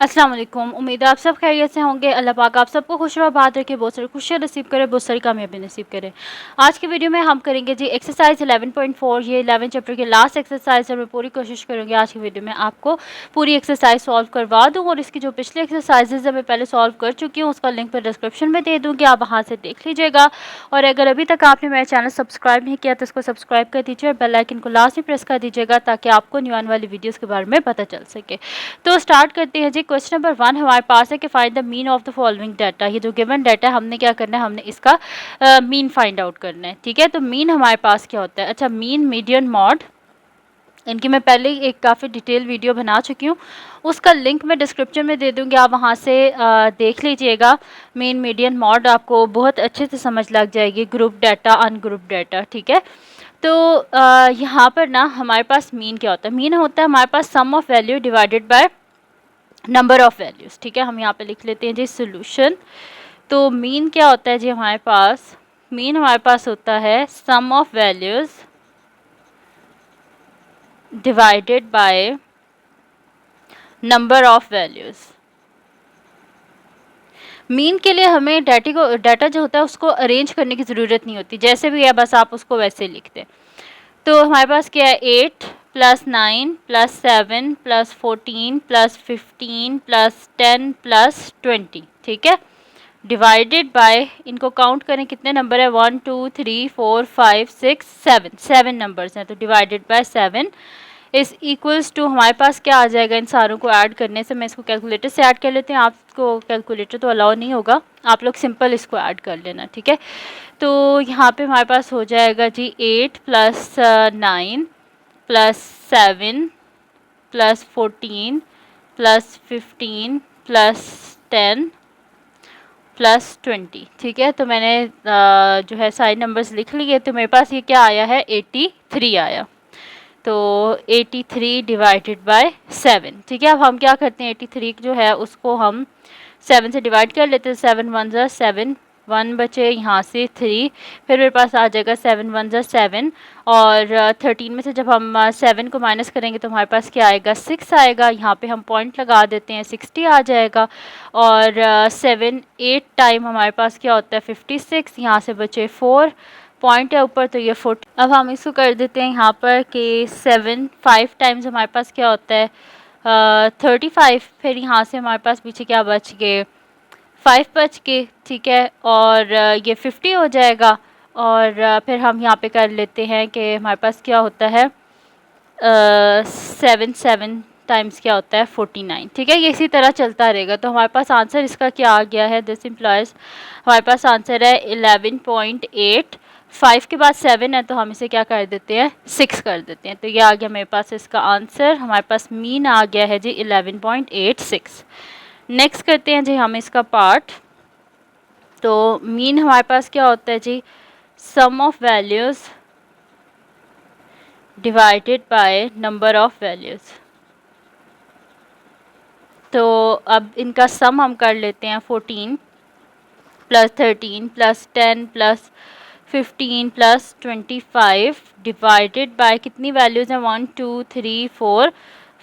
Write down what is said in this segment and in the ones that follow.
अस्सलाम वालेकुम। उम्मीद है आप सब खैरियत से होंगे। अल्लाह पाक आप सबको खुश और आबाद रखे, बहुत सारी खुशियाँ नसीब करे, बहुत सारी कामयाबी नसीब करे। आज की वीडियो में हम करेंगे जी एक्सरसाइज 11.4, ये 11 चैप्टर की लास्ट एक्सरसाइज है। मैं पूरी कोशिश करूँगी आज की वीडियो में आपको पूरी एक्सरसाइज सॉल्व करवा दूँ, और इसकी जो पिछली एक्सरसाइजेज है मैं पहले सॉल्व कर चुकी हूँ, उसका लिंक मैं डिस्क्रिप्शन में दे दूँगी, आप वहाँ से देख लीजिएगा। और अगर अभी तक आपने मेरा चैनल सब्सक्राइब नहीं किया तो इसको सब्सक्राइब कर दीजिए और बेल आइकन को लास्ट में प्रेस कर दीजिएगा, ताकि आपको न्यू आने वाली वीडियोज़ के बारे में पता चल सके। तो स्टार्ट करते हैं जी। क्वेश्चन नंबर 1 हमारे पास है कि find the mean of the following data. ये जो गिवन डाटा है हमने क्या करना है, हमने इसका मीन फाइंड आउट करना है। ठीक है, तो मीन हमारे पास क्या होता है। अच्छा, मीन, मीडियन, मॉड, इनकी मैं पहले ही एक काफ़ी डिटेल वीडियो बना चुकी हूँ, उसका लिंक मैं डिस्क्रिप्शन में दे दूँगी, आप वहाँ से देख लीजिएगा। मीन, मीडियन, मॉड आपको बहुत अच्छे से समझ लग जाएगी। ग्रुप डाटा, अनग्रुप डाटा, ठीक है। तो यहाँ पर ना हमारे पास मीन क्या होता है। मीन होता है हमारे पास sum of value divided by number of values. ठीक है, हम यहाँ पे लिख लेते हैं जी सोल्यूशन। तो मीन क्या होता है जी हमारे पास, मीन हमारे पास होता है sum of values divided by number of values. Mean के लिए हमें डाटा जो होता है उसको अरेंज करने की ज़रूरत नहीं होती, जैसे भी है बस आप उसको वैसे लिखते हैं। तो हमारे पास क्या है, 8 plus 9 plus 7 plus 14 plus 15 plus 10 plus 20। ठीक है, डिवाइडेड बाय, इनको काउंट करें कितने नंबर है, 1 2 3 4 5 6 7, 7 नंबर्स हैं। तो divided by 7 is equals to, हमारे पास क्या आ जाएगा इन सारों को ऐड करने से। मैं इसको कैलकुलेटर से ऐड कर लेते हैं, आपको कैलकुलेटर तो अलाउ नहीं होगा, आप लोग सिंपल इसको ऐड कर लेना। ठीक है, तो यहाँ पे हमारे पास हो जाएगा जी 8 plus 9 plus 7 plus 14 plus 15 plus 10 plus 20। ठीक है, तो मैंने जो है सारे नंबर्स लिख लिए, तो मेरे पास ये क्या आया है, 83 आया। तो 83 डिवाइडेड बाय 7। ठीक है, अब हम क्या करते हैं, 83 जो है उसको हम 7 से डिवाइड कर लेते हैं। 7 1 ज़ा 7, 1 बचे यहाँ से 3, फिर मेरे पास आ जाएगा 7 1 ज़ा 7, और 13 में से जब हम 7 को माइनस करेंगे तो हमारे पास क्या आएगा, 6 आएगा। यहाँ पे हम पॉइंट लगा देते हैं, 60 आ जाएगा। और 7 8 टाइम हमारे पास क्या होता है, 56, यहाँ से बचे 4 पॉइंट है ऊपर, तो ये 40। अब हम इसको कर देते हैं यहाँ पर कि 7 5 टाइम्स हमारे पास क्या होता है, 35। फिर यहाँ से हमारे पास पीछे क्या बच गए, 5 बच गए। ठीक है, और ये 50 हो जाएगा। और फिर हम यहाँ पे कर लेते हैं कि हमारे पास क्या होता है, 7 7 टाइम्स क्या होता है, 49। ठीक है, ये इसी तरह चलता रहेगा। तो हमारे पास आंसर इसका क्या आ गया है, दिस इम्प्लॉयज़, हमारे पास आंसर है 11.8। 5 के बाद 7 है तो हम इसे क्या कर देते हैं, 6 कर देते हैं। तो ये आ गया मेरे पास इसका आंसर, हमारे पास मीन आ गया है जी 11.86। नेक्स्ट करते हैं जी हम इसका पार्ट। तो मीन हमारे पास क्या होता है जी, sum of values divided by number of values. तो अब इनका सम हम कर लेते हैं, 14 plus 13 plus 10 plus 15 plus 25 divided by कितनी वैल्यूज़ हैं, 1 2 3 4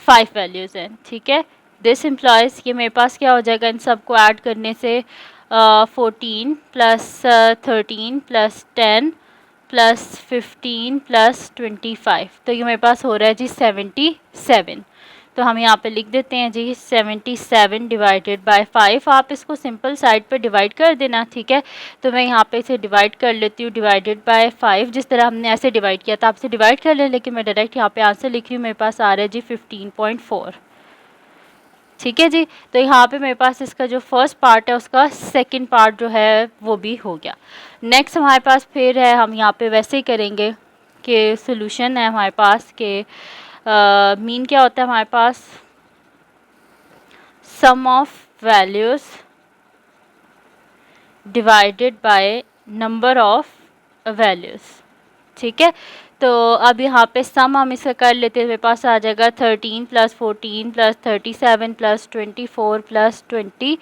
5 वैल्यूज़ हैं। ठीक है, दिस इम्प्लॉयज़, ये मेरे पास क्या हो जाएगा इन सब को ऐड करने से, 14 प्लस 13 प्लस 10 प्लस 15 प्लस 25, तो ये मेरे पास हो रहा है जी 77। तो हम यहाँ पे लिख देते हैं जी 77 डिवाइडेड बाय 5। आप इसको सिंपल साइड पे डिवाइड कर देना। ठीक है, तो मैं यहाँ पे इसे डिवाइड कर लेती हूँ, डिवाइडेड बाय 5, जिस तरह हमने ऐसे डिवाइड किया था आप इसे डिवाइड कर लें, लेकिन मैं डायरेक्ट यहाँ पे आंसर लिख रही हूँ, मेरे पास आ रहा है जी 15.4। ठीक है जी, तो यहाँ पे मेरे पास इसका जो फर्स्ट पार्ट है उसका सेकंड पार्ट जो है वो भी हो गया। नेक्स्ट हमारे पास फिर है, हम यहाँ पे वैसे ही करेंगे कि सोल्यूशन है हमारे पास के मीन क्या होता है हमारे पास, sum of values divided by number of values. ठीक है, तो अब यहाँ पे सम हम इसका कर लेते हैं, मेरे पास आ जाएगा 13 plus 14 plus 37 plus 24 plus 20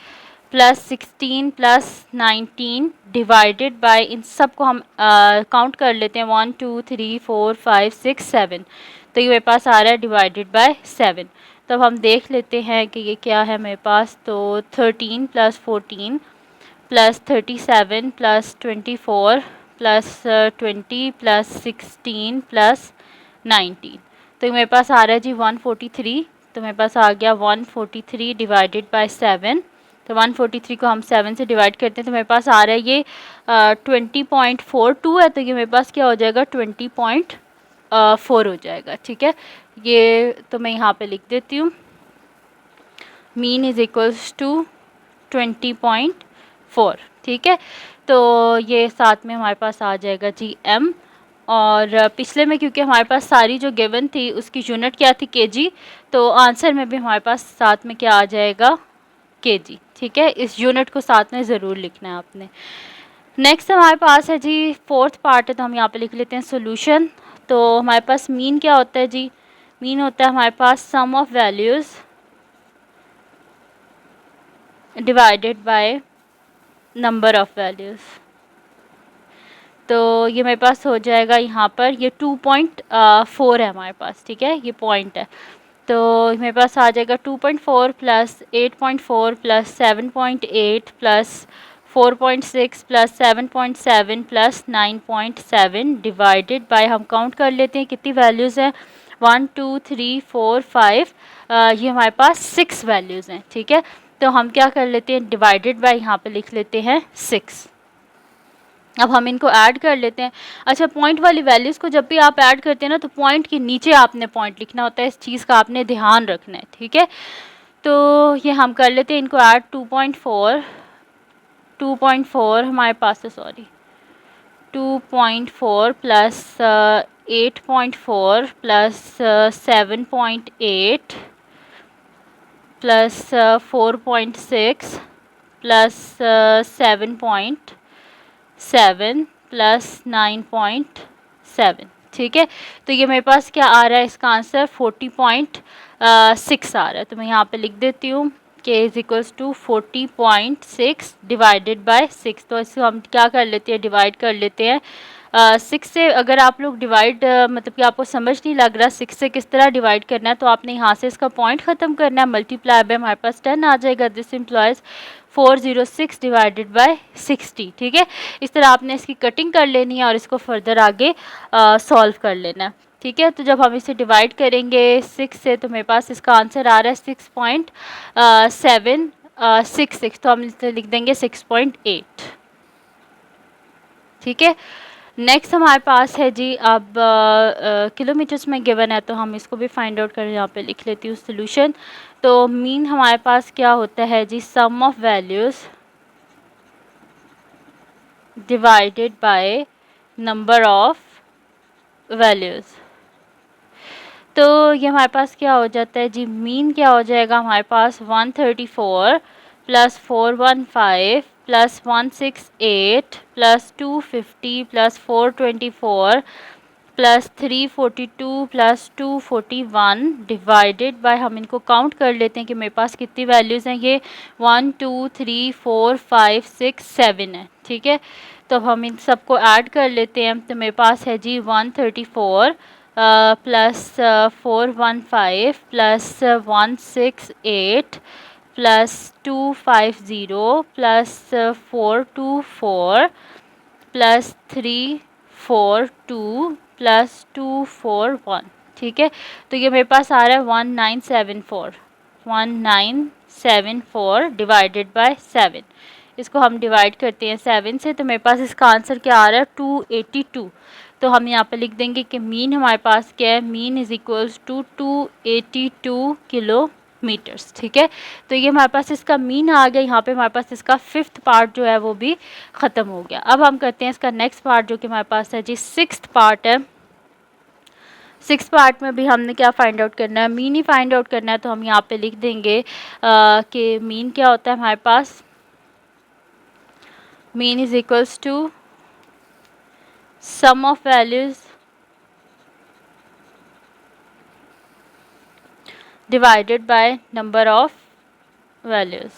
plus 16 plus 19 divided by, इन सब को हम काउंट कर लेते हैं, 1 2 3 4 5 6 7। तो ये मेरे पास आ रहा है डिवाइडेड बाय 7। तो अब हम देख लेते हैं कि ये क्या है मेरे पास। तो 13 + 14 + 37 + 24 + 20 + 16 + 19, तो मेरे पास आ रहा है जी 143। तो मेरे पास आ गया 143 डिवाइडेड बाय 7। तो 143 को हम 7 से डिवाइड करते हैं तो मेरे पास आ रहा है ये 20.42 है। तो ये मेरे पास क्या हो जाएगा 20.4 हो जाएगा। ठीक है, ये तो मैं यहाँ पे लिख देती हूँ, मीन इज इक्वल्स टू 20.4। ठीक है, तो ये साथ में हमारे पास आ जाएगा जी m। और पिछले में क्योंकि हमारे पास सारी जो गिवन थी उसकी यूनिट क्या थी kg, तो आंसर में भी हमारे पास साथ में क्या आ जाएगा kg। ठीक है, इस यूनिट को साथ में ज़रूर लिखना है आपने। नेक्स्ट हमारे पास है जी फोर्थ पार्ट है, तो हम यहाँ पे लिख लेते हैं सोल्यूशन। तो हमारे पास मीन क्या होता है जी, मीन होता है हमारे पास sum of values divided by number of values. तो ये मेरे पास हो जाएगा यहाँ पर, ये 2.4 है हमारे पास। ठीक है, ये पॉइंट है, तो मेरे पास आ जाएगा 2.4 + 8.4 + 7.8 + 4.6 + 7.7 + 9.7 डिवाइडेड बाय, हम काउंट कर लेते हैं कितनी वैल्यूज़ हैं, 1 2 3 4 5, ये हमारे पास 6 वैल्यूज़ हैं। ठीक है, तो हम क्या कर लेते हैं, डिवाइडेड बाय यहाँ पे लिख लेते हैं 6। अब हम इनको ऐड कर लेते हैं। अच्छा, पॉइंट वाली वैल्यूज़ को जब भी आप ऐड करते हैं ना, तो पॉइंट के नीचे आपने पॉइंट लिखना होता है, इस चीज़ का आपने ध्यान रखना है। ठीक है, तो ये हम कर लेते हैं इनको ऐड। 2.4 हमारे पास है, सॉरी 2.4 + 8.4 + 7.8 + 4.6 + 7.7 + 9.7। ठीक है, तो ये मेरे पास क्या आ रहा है, इसका आंसर 40.6 आ रहा है। तो मैं यहाँ पे लिख देती हूँ k is equals to 40.6 divided by 6। तो इसको हम क्या कर लेते हैं, डिवाइड कर लेते हैं 6 से। अगर आप लोग डिवाइड मतलब कि आपको समझ नहीं लग रहा 6 से किस तरह डिवाइड करना है, तो आपने यहाँ से इसका पॉइंट ख़त्म करना है, मल्टीप्लाई बाय हमारे पास 10 आ जाएगा। This employees 406 divided by 60। ठीक है, इस तरह आपने इसकी कटिंग कर लेनी है और इसको फर्दर आगे सॉल्व कर लेना है। ठीक है, तो जब हम इसे डिवाइड करेंगे 6 से, तो मेरे पास इसका आंसर आ रहा है 6.766। तो हम इसे लिख देंगे 6.8। ठीक है, नेक्स्ट हमारे पास है जी, अब किलोमीटर्स में गिवन है, तो हम इसको भी फाइंड आउट करें। यहाँ पे लिख लेती हूँ सोल्यूशन। तो मीन हमारे पास क्या होता है जी, sum of values divided by number of values. तो ये हमारे पास क्या हो जाता है जी, मीन क्या हो जाएगा हमारे पास 134 + 415 + 168 + 250 + 424 + 342 + 241 डिवाइडेड बाय, हम इनको काउंट कर लेते हैं कि मेरे पास कितनी वैल्यूज़ हैं, ये 1 2 3 4 5 6 7 है। ठीक है, तो अब हम इन सबको ऐड कर लेते हैं। तो मेरे पास है जी 134 + 415 + 168 + 250 + 424 + 342 + 241। ठीक है, तो ये मेरे पास आ रहा है 1974 डिवाइडेड बाय 7। इसको हम डिवाइड करते हैं 7 से, तो मेरे पास इसका आंसर क्या आ रहा है 282। तो हम यहाँ पे लिख देंगे कि मीन हमारे पास क्या है, mean is equals to 282 kilometres. ठीक है, तो ये हमारे पास इसका मीन आ गया। यहाँ पे हमारे पास इसका 5th पार्ट जो है वो भी ख़त्म हो गया। अब हम करते हैं इसका नेक्स्ट पार्ट, जो कि हमारे पास है जी 6th पार्ट है। 6th पार्ट में भी हमने क्या फाइंड आउट करना है, मीन ही फाइंड आउट करना है। तो हम यहाँ पे लिख देंगे कि मीन क्या होता है हमारे पास, mean is equals to sum of values divided by number of values.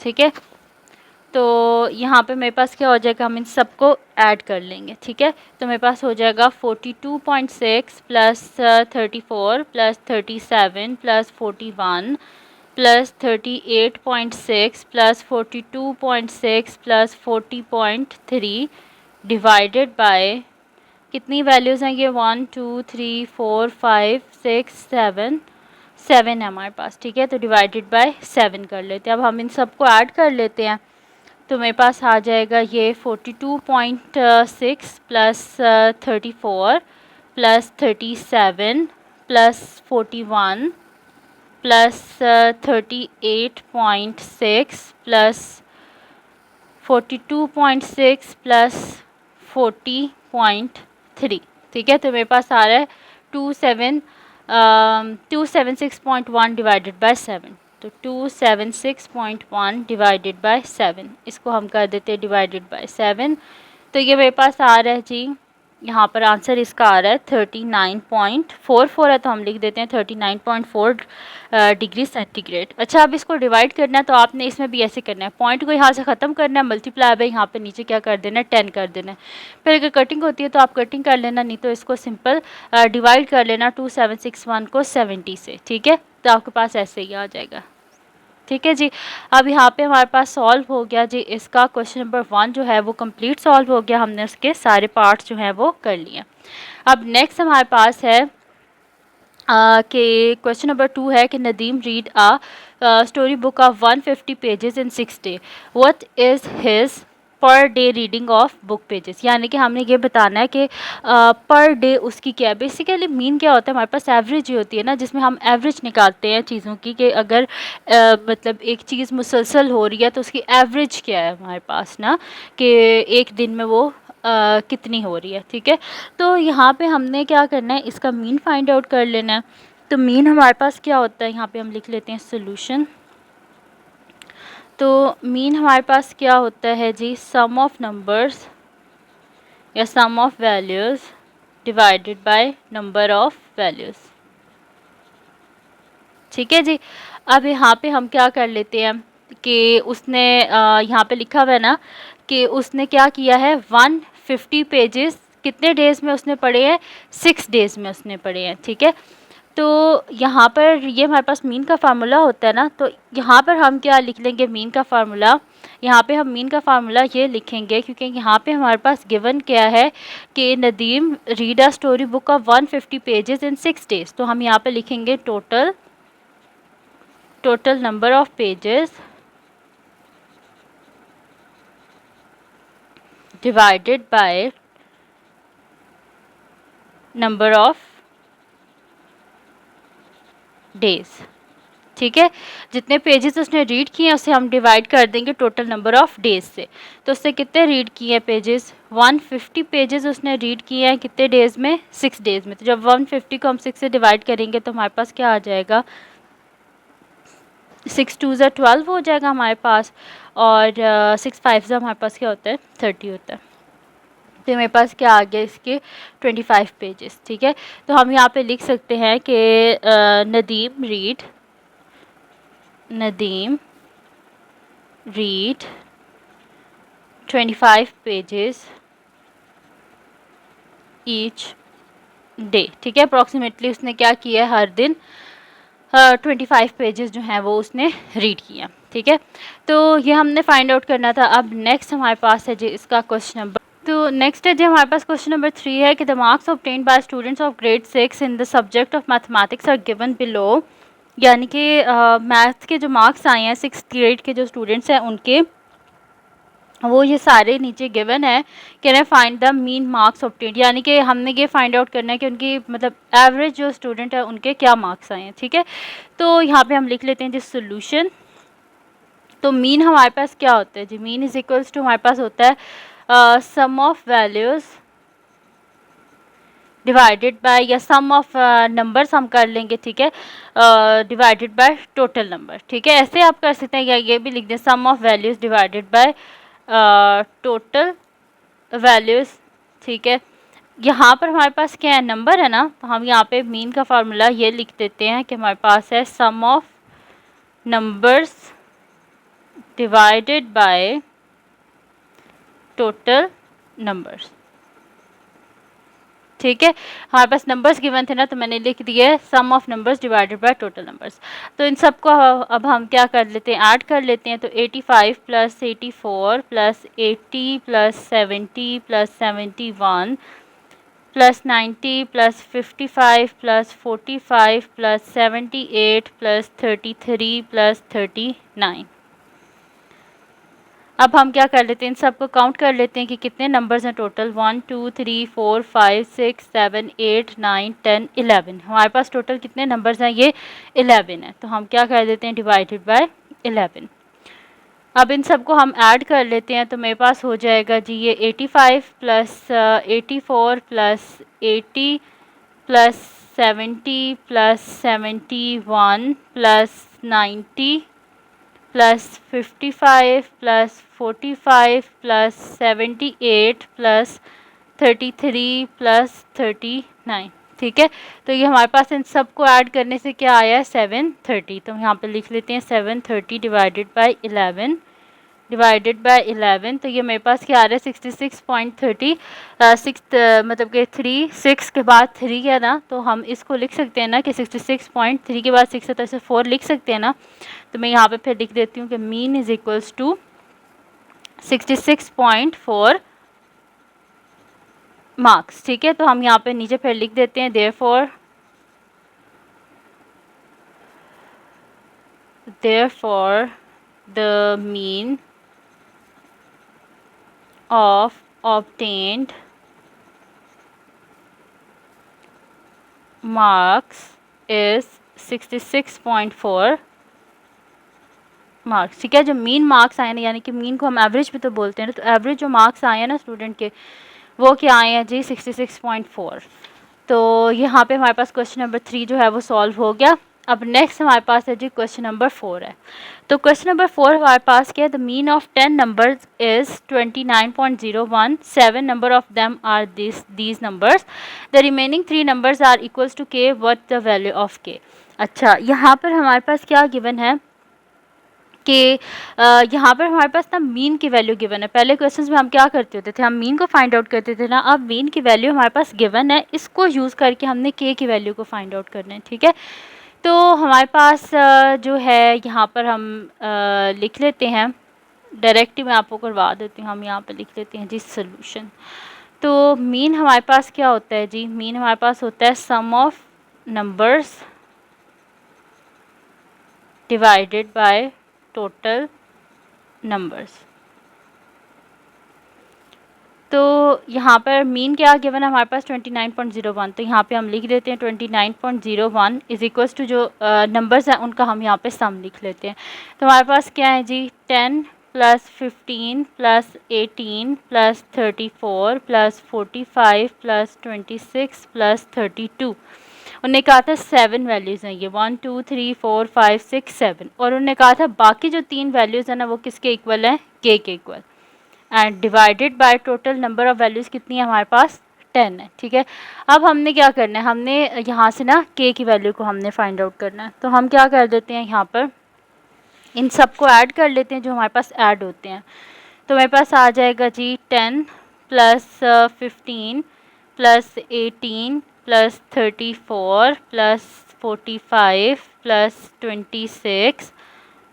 ठीक है, तो यहाँ पे मेरे पास क्या हो जाएगा, हम इन सबको ऐड कर लेंगे, ठीक है। तो मेरे पास हो जाएगा 42.6 plus 34 plus 37 plus 41 plus 38.6 plus 42.6 plus 40.3 divided by कितनी वैल्यूज़ हैं ये, 1 2 3 4 5 6 7 7 है हमारे पास, ठीक है। तो डिवाइडेड बाय 7 कर लेते हैं। अब हम इन सबको ऐड कर लेते हैं, तो मेरे पास आ जाएगा ये 42.6 plus 34 plus 37 plus 41 plus 38.6 plus 42.6 plus 40.3, ठीक है। तो मेरे पास आ रहा है 276.1 डिवाइडेड बाय 7। तो 276.1 डिवाइडेड बाय 7, इसको हम कर देते हैं डिवाइडेड बाय 7। तो ये मेरे पास आ रहा है जी, यहाँ पर आंसर इसका आ रहा है 39.44 है, तो हम लिख देते हैं 39.4 डिग्री सेंटीग्रेड। अच्छा, अब इसको डिवाइड करना है, तो आपने इसमें भी ऐसे करना है, पॉइंट को यहाँ से ख़त्म करना है, मल्टीप्लाई बाय यहाँ पे नीचे क्या कर देना है, 10 कर देना है। फिर अगर कटिंग होती है तो आप कटिंग कर लेना, नहीं तो इसको सिंपल डिवाइड कर लेना 2761 को 70 से, ठीक है। तो आपके पास ऐसे ही आ जाएगा, ठीक है जी। अब यहाँ पे हमारे पास सॉल्व हो गया जी, इसका क्वेश्चन नंबर 1 जो है वो कंप्लीट सॉल्व हो गया, हमने उसके सारे पार्ट्स जो हैं वो कर लिए। अब नेक्स्ट हमारे पास है कि क्वेश्चन नंबर 2 है कि Nadeem read story book of 150 pages in 6 day, what is his per day reading of book pages. यानी कि हमने ये बताना है कि पर डे उसकी क्या है। बेसिकली मीन क्या होता है, हमारे पास एवरेज ही होती है ना, जिसमें हम एवरेज निकालते हैं चीज़ों की, कि अगर मतलब एक चीज़ मुसलसल हो रही है तो उसकी एवरेज क्या है हमारे पास ना, कि एक दिन में वो कितनी हो रही है, ठीक है। तो यहाँ पे हमने क्या करना है, इसका मीन फाइंड आउट कर लेना है। तो मीन हमारे पास क्या होता है, यहाँ पे हम लिख लेते हैं सोल्यूशन। तो मीन हमारे पास क्या होता है जी, सम ऑफ नंबर्स या sum of values divided by number of values, ठीक है जी। अब यहाँ पे हम क्या कर लेते हैं कि उसने यहाँ पे लिखा हुआ है ना कि उसने क्या किया है, 150 पेजेस कितने डेज़ में उसने पढ़े हैं, 6 डेज़ में उसने पढ़े हैं, ठीक है। तो यहाँ पर ये हमारे पास मीन का फार्मूला होता है ना, तो यहाँ पर हम क्या लिख लेंगे, मीन का फार्मूला। यहाँ पे हम मीन का फार्मूला ये लिखेंगे क्योंकि यहाँ पे हमारे पास गिवन क्या है कि Nadeem read a story book of 150 pages in 6 days. तो हम यहाँ पे लिखेंगे total number of pages divided by number of days, ठीक है। जितने पेजेस उसने रीड किए हैं उसे हम डिवाइड कर देंगे टोटल नंबर ऑफ डेज से। तो उससे कितने रीड किए हैं पेजेस, 150 पेजेस उसने रीड किए हैं कितने डेज़ में, 6 डेज़ में। तो जब 150 को हम 6 से डिवाइड करेंगे तो हमारे पास क्या आ जाएगा, 6 2 ज़ा 12 हो जाएगा हमारे पास, और 6 5 ज़ा हमारे पास क्या होता है, 30 होता है। तो मेरे पास क्या आ गया, इसके 25 पेजेस, ठीक है। तो हम यहाँ पे लिख सकते हैं कि Nadeem read 25 pages each day, ठीक है। अप्रॉक्सीमेटली उसने क्या किया है, हर दिन 25 पेजेस जो हैं वो उसने रीड किया, ठीक है। तो ये हमने फाइंड आउट करना था। अब नेक्स्ट हमारे पास है जी इसका क्वेश्चन नंबर, तो नेक्स्ट है जी हमारे पास क्वेश्चन नंबर 3 है कि the marks obtained by students of grade 6 in the subject of mathematics are given below. यानी कि मैथ्स के जो मार्क्स आए हैं 6th ग्रेड के जो स्टूडेंट्स हैं उनके, वो ये सारे नीचे गिवन है। Can I find the mean marks obtained, यानी कि हमने ये फाइंड आउट करना है कि उनकी मतलब एवरेज जो स्टूडेंट है उनके क्या मार्क्स आए हैं, ठीक है। तो यहाँ पे हम लिख लेते हैं जी सोल्यूशन। तो मीन हमारे पास क्या होता है जी, मीन इज इक्वल्स टू हमारे पास होता है sum of values divided bye, या सम ऑफ नंबर्स हम कर लेंगे, ठीक है, डिवाइडेड बाय टोटल नंबर, ठीक है। ऐसे आप कर सकते हैं, या ये भी लिख दें sum of values divided by total values, ठीक है। यहाँ पर हमारे पास क्या है, नंबर है ना, तो हम यहाँ पे मीन का फार्मूला ये लिख देते हैं कि हमारे पास है sum of numbers divided by total numbers. ठीक है, हमारे पास नंबर्स गिवन थे ना, तो मैंने लिख दिए sum of numbers divided by total numbers. तो इन सबको अब हम क्या कर लेते हैं, ऐड कर लेते हैं। तो 85 plus 84 plus 80 plus 70 plus 71 plus 90 plus 55 plus 45 plus 78 plus 33 plus 39। अब हम क्या कर लेते हैं, इन सबको काउंट कर लेते हैं कि कितने नंबर्स हैं टोटल। 1 2 3 4 5 6 7 8 9 10 11। हमारे पास टोटल कितने नंबर्स हैं, ये 11 है। तो हम क्या कर देते हैं, डिवाइडेड बाय 11। अब इन सबको हम ऐड कर लेते हैं, तो मेरे पास हो जाएगा जी ये 85 plus 84 plus 80 plus 70 plus 71 plus 90 plus 55 plus 45 plus 78 plus 33 plus 39। ठीक है, तो ये हमारे पास इन सब को ऐड करने से क्या आया है, 730। तो हम यहाँ पे लिख लेते हैं 730 डिवाइडेड बाय 11 डिवाइडेड बाय 11। तो ये मेरे पास क्या आ रहा है, 66.30। मतलब कि 6 के बाद 3 है ना, तो हम इसको लिख सकते हैं ना कि 66.3 के बाद 6 है तो ऐसे 4 लिख सकते हैं ना। तो मैं यहाँ पे फिर लिख देती हूँ कि mean is equals to 66.4 marks. ठीक है, तो हम यहाँ पे नीचे फिर लिख देते हैं therefore the mean of obtained marks is 66.4 marks. ठीक है, जो मीन मार्क्स आए ना, यानी कि मीन को हम एवरेज भी तो बोलते हैं ना, तो एवरेज जो मार्क्स आए हैं ना स्टूडेंट के, वो क्या आए हैं जी, 66.4। तो यहाँ पे हमारे पास क्वेश्चन नंबर 3 जो है वो सॉल्व हो गया। अब नेक्स्ट हमारे पास है जी क्वेश्चन नंबर 4 है। तो क्वेश्चन नंबर 4 हमारे पास क्या है, the mean of 10 numbers is 29.01, 7 number of them are these numbers, the remaining 3 numbers are equals to K, what the value of K. अच्छा, यहाँ पर हमारे पास क्या गिवन है कि यहाँ पर हमारे पास ना मीन की वैल्यू गिवन है। पहले क्वेश्चंस में हम क्या करते होते थे, हम मीन को फाइंड आउट करते थे ना। अब मीन की वैल्यू हमारे पास गिवन है, इसको यूज़ करके हमने के की वैल्यू को फाइंड आउट करना है। ठीक है, तो हमारे पास जो है यहाँ पर हम लिख लेते हैं, डायरेक्ट ही मैं आपको करवा देती हूँ। हम यहाँ पर लिख लेते हैं जी सोल्यूशन। तो मीन हमारे पास क्या होता है जी, मीन हमारे पास होता है sum of numbers divided by total numbers. तो यहाँ पर मीन क्या गिवन है हमारे पास 29.01। तो यहाँ पे हम लिख देते हैं 29.01 इज इक्वल्स टू जो नंबर्स हैं उनका हम यहाँ पे सम लिख लेते हैं। तो हमारे पास क्या है जी, 10 plus 15 plus 18 plus 34 plus 45 plus 26 plus 32। उन्होंने कहा था 7 वैल्यूज़ हैं ये, 1 2 3 4 5 6 7। और उन्होंने कहा था बाकी जो 3 वैल्यूज़ हैं ना वो किसके इक्वल हैं, के equal. And divided by total number of values कितनी है हमारे पास, 10 है। ठीक है, अब हमने क्या करना है, हमने यहाँ से ना के की वैल्यू को हमने फाइंड आउट करना है। तो हम क्या कर देते हैं, यहाँ पर इन सब को ऐड कर लेते हैं जो हमारे पास ऐड होते हैं। तो मेरे पास आ जाएगा जी 10 plus 15 plus 18 plus 34 plus 45 plus 26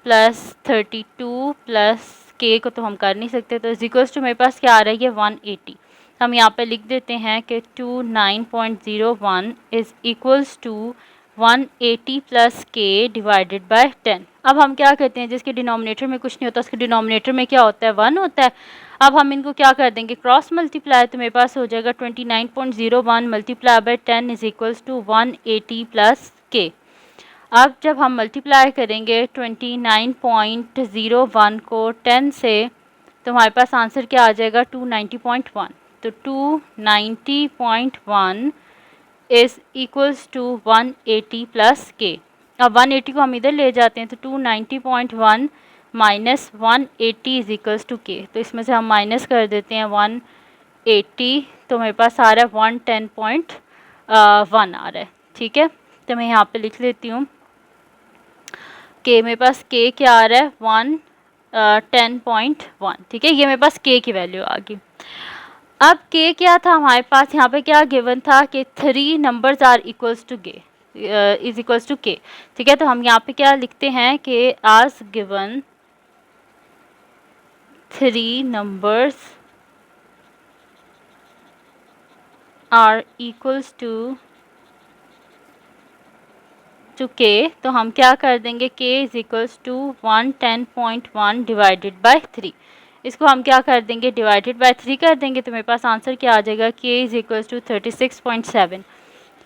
plus 32 plus के को तो हम कर नहीं सकते, तो इक्वल्स टू मेरे पास क्या आ रहा है, ये 180। हम यहाँ पे लिख देते हैं कि 29.01 इज़ इक्वल्स टू 180 प्लस के डिवाइडेड बाय 10। अब हम क्या करते हैं, जिसके डिनोमिनेटर में कुछ नहीं होता उसके डिनोमिनेटर में क्या होता है, 1 होता है। अब हम इनको क्या कर देंगे, क्रॉस मल्टीप्लाई। तो मेरे पास हो जाएगा 29.01 multiply by 10 is equals to 180 plus K. अब जब हम मल्टीप्लाई करेंगे 29.01 को 10 से, तो हमारे पास आंसर क्या आ जाएगा, 290.1। तो 290.1 is equals to 180 plus K. अब 180 को हम इधर ले जाते हैं, तो 290.1 माइनस 180 इज इक्वल्स टू के। तो इसमें से हम माइनस कर देते हैं 180, तो मेरे पास आ रहा है 110.1 आ रहा है। ठीक है, तो मैं यहाँ पे लिख लेती हूँ कि मेरे पास के क्या आ रहा है, 10.1, ठीक है, ये मेरे पास k की वैल्यू आ गई। अब k क्या था हमारे पास, यहाँ पे क्या गिवन था कि 3 numbers are equals to k is equals to k, ठीक है। तो हम यहाँ पे क्या लिखते हैं कि आज given 3 numbers are equals to k, तो हम क्या कर देंगे, k is equals to 110.1 divided by 3। इसको हम क्या कर देंगे, डिवाइडेड बाय 3 कर देंगे, तो मेरे पास आंसर क्या आ जाएगा, k इज इक्वल्स टू 36.7।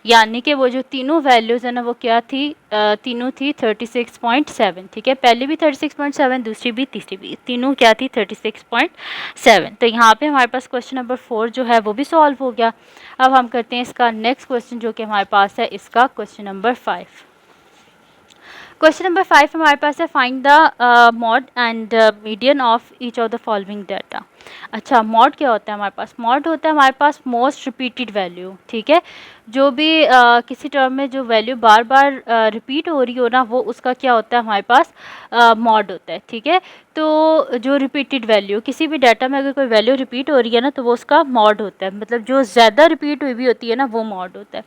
यानी कि वो जो तीनों वैल्यूज़ है ना वो क्या थी, तीनों थी 36.7, ठीक है। पहली भी 36.7, दूसरी भी, तीसरी भी, तीनों क्या थी 36.7। तो यहाँ पे हमारे पास क्वेश्चन नंबर 4 जो है वो भी सॉल्व हो गया। अब हम करते हैं इसका नेक्स्ट क्वेश्चन जो कि हमारे पास है, इसका क्वेश्चन नंबर 5। क्वेश्चन नंबर 5 हमारे पास है, find the mod and median of each of the following data. अच्छा, मॉड क्या होता है हमारे पास, मॉड होता है हमारे पास मोस्ट रिपीटेड वैल्यू, ठीक है। जो भी किसी टर्म में जो वैल्यू बार बार रिपीट हो रही हो ना, वो उसका क्या होता है हमारे पास, मॉड होता है, ठीक है। तो जो रिपीटेड वैल्यू, किसी भी डाटा में अगर कोई वैल्यू रिपीट हो रही है ना, तो वो उसका मॉड होता है, मतलब जो ज़्यादा रिपीट हुई भी होती है ना, वो मॉड होता है।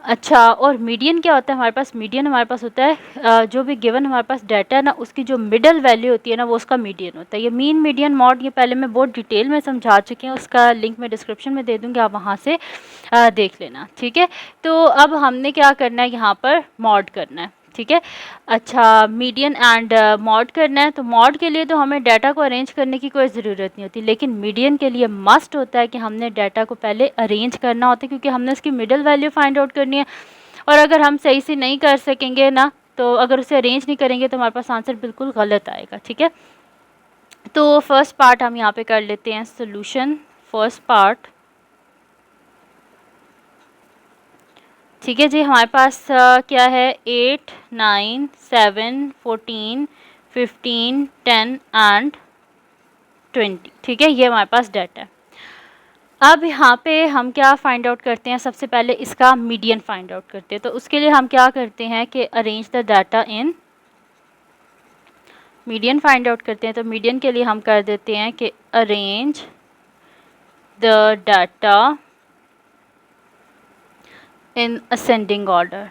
अच्छा, और मीडियन क्या होता है हमारे पास, मीडियन हमारे पास होता है जो भी गिवन हमारे पास डाटा है ना, उसकी जो मिडल वैल्यू होती है ना, वो उसका मीडियन होता है। ये मीन, मीडियन, मॉड, ये पहले मैं बहुत डिटेल में समझा चुकी हूँ, उसका लिंक मैं डिस्क्रिप्शन में दे दूँगी, आप वहाँ से देख लेना, ठीक है। तो अब हमने क्या करना है, यहाँ पर मॉड करना है, ठीक है। अच्छा, मीडियन एंड मॉड करना है, तो मॉड के लिए तो हमें डाटा को अरेंज करने की कोई ज़रूरत नहीं होती, लेकिन मीडियन के लिए मस्ट होता है कि हमने डाटा को पहले अरेंज करना होता है, क्योंकि हमने उसकी मिडल वैल्यू फाइंड आउट करनी है। और अगर हम सही से नहीं कर सकेंगे ना, तो अगर उसे अरेंज नहीं करेंगे तो हमारे पास आंसर बिल्कुल गलत आएगा, ठीक है। तो फर्स्ट पार्ट हम यहाँ पे कर लेते हैं, सोल्यूशन फर्स्ट पार्ट, ठीक है जी। हमारे पास क्या है, 8, 9, 7, 14, 15, 10 एंड 20, ठीक है, ये हमारे पास डाटा है। अब यहाँ पे हम क्या फाइंड आउट करते हैं, सबसे पहले इसका मीडियन फाइंड आउट करते हैं। तो उसके लिए हम क्या करते हैं कि arrange the data in median find out करते हैं। तो मीडियन के लिए हम कर देते हैं कि arrange the data in ascending order.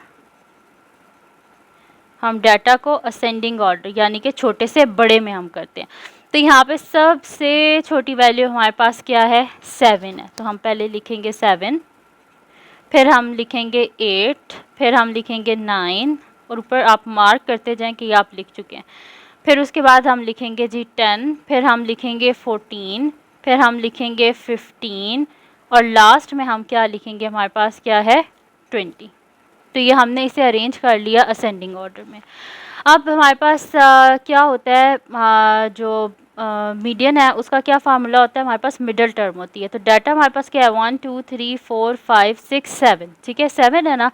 हम डाटा को असेंडिंग ऑर्डर यानी कि छोटे से बड़े में हम करते हैं। तो यहाँ पे सबसे छोटी वैल्यू हमारे पास क्या है, 7 है। तो हम पहले लिखेंगे 7, फिर हम लिखेंगे 8, फिर हम लिखेंगे 9, और ऊपर आप मार्क करते जाएं कि आप लिख चुके हैं। फिर उसके बाद हम लिखेंगे जी 10, फिर हम लिखेंगे 14, फिर हम लिखेंगे 15, और लास्ट में हम क्या लिखेंगे, हमारे पास क्या है 20। तो ये हमने इसे अरेंज कर लिया असेंडिंग ऑर्डर में। अब हमारे पास क्या होता है, जो मीडियन है उसका क्या फार्मूला होता है, हमारे पास मिडल टर्म होती है। तो डाटा हमारे पास क्या है, 1 2 3 4 5 6 7, ठीक है, 7 है ना।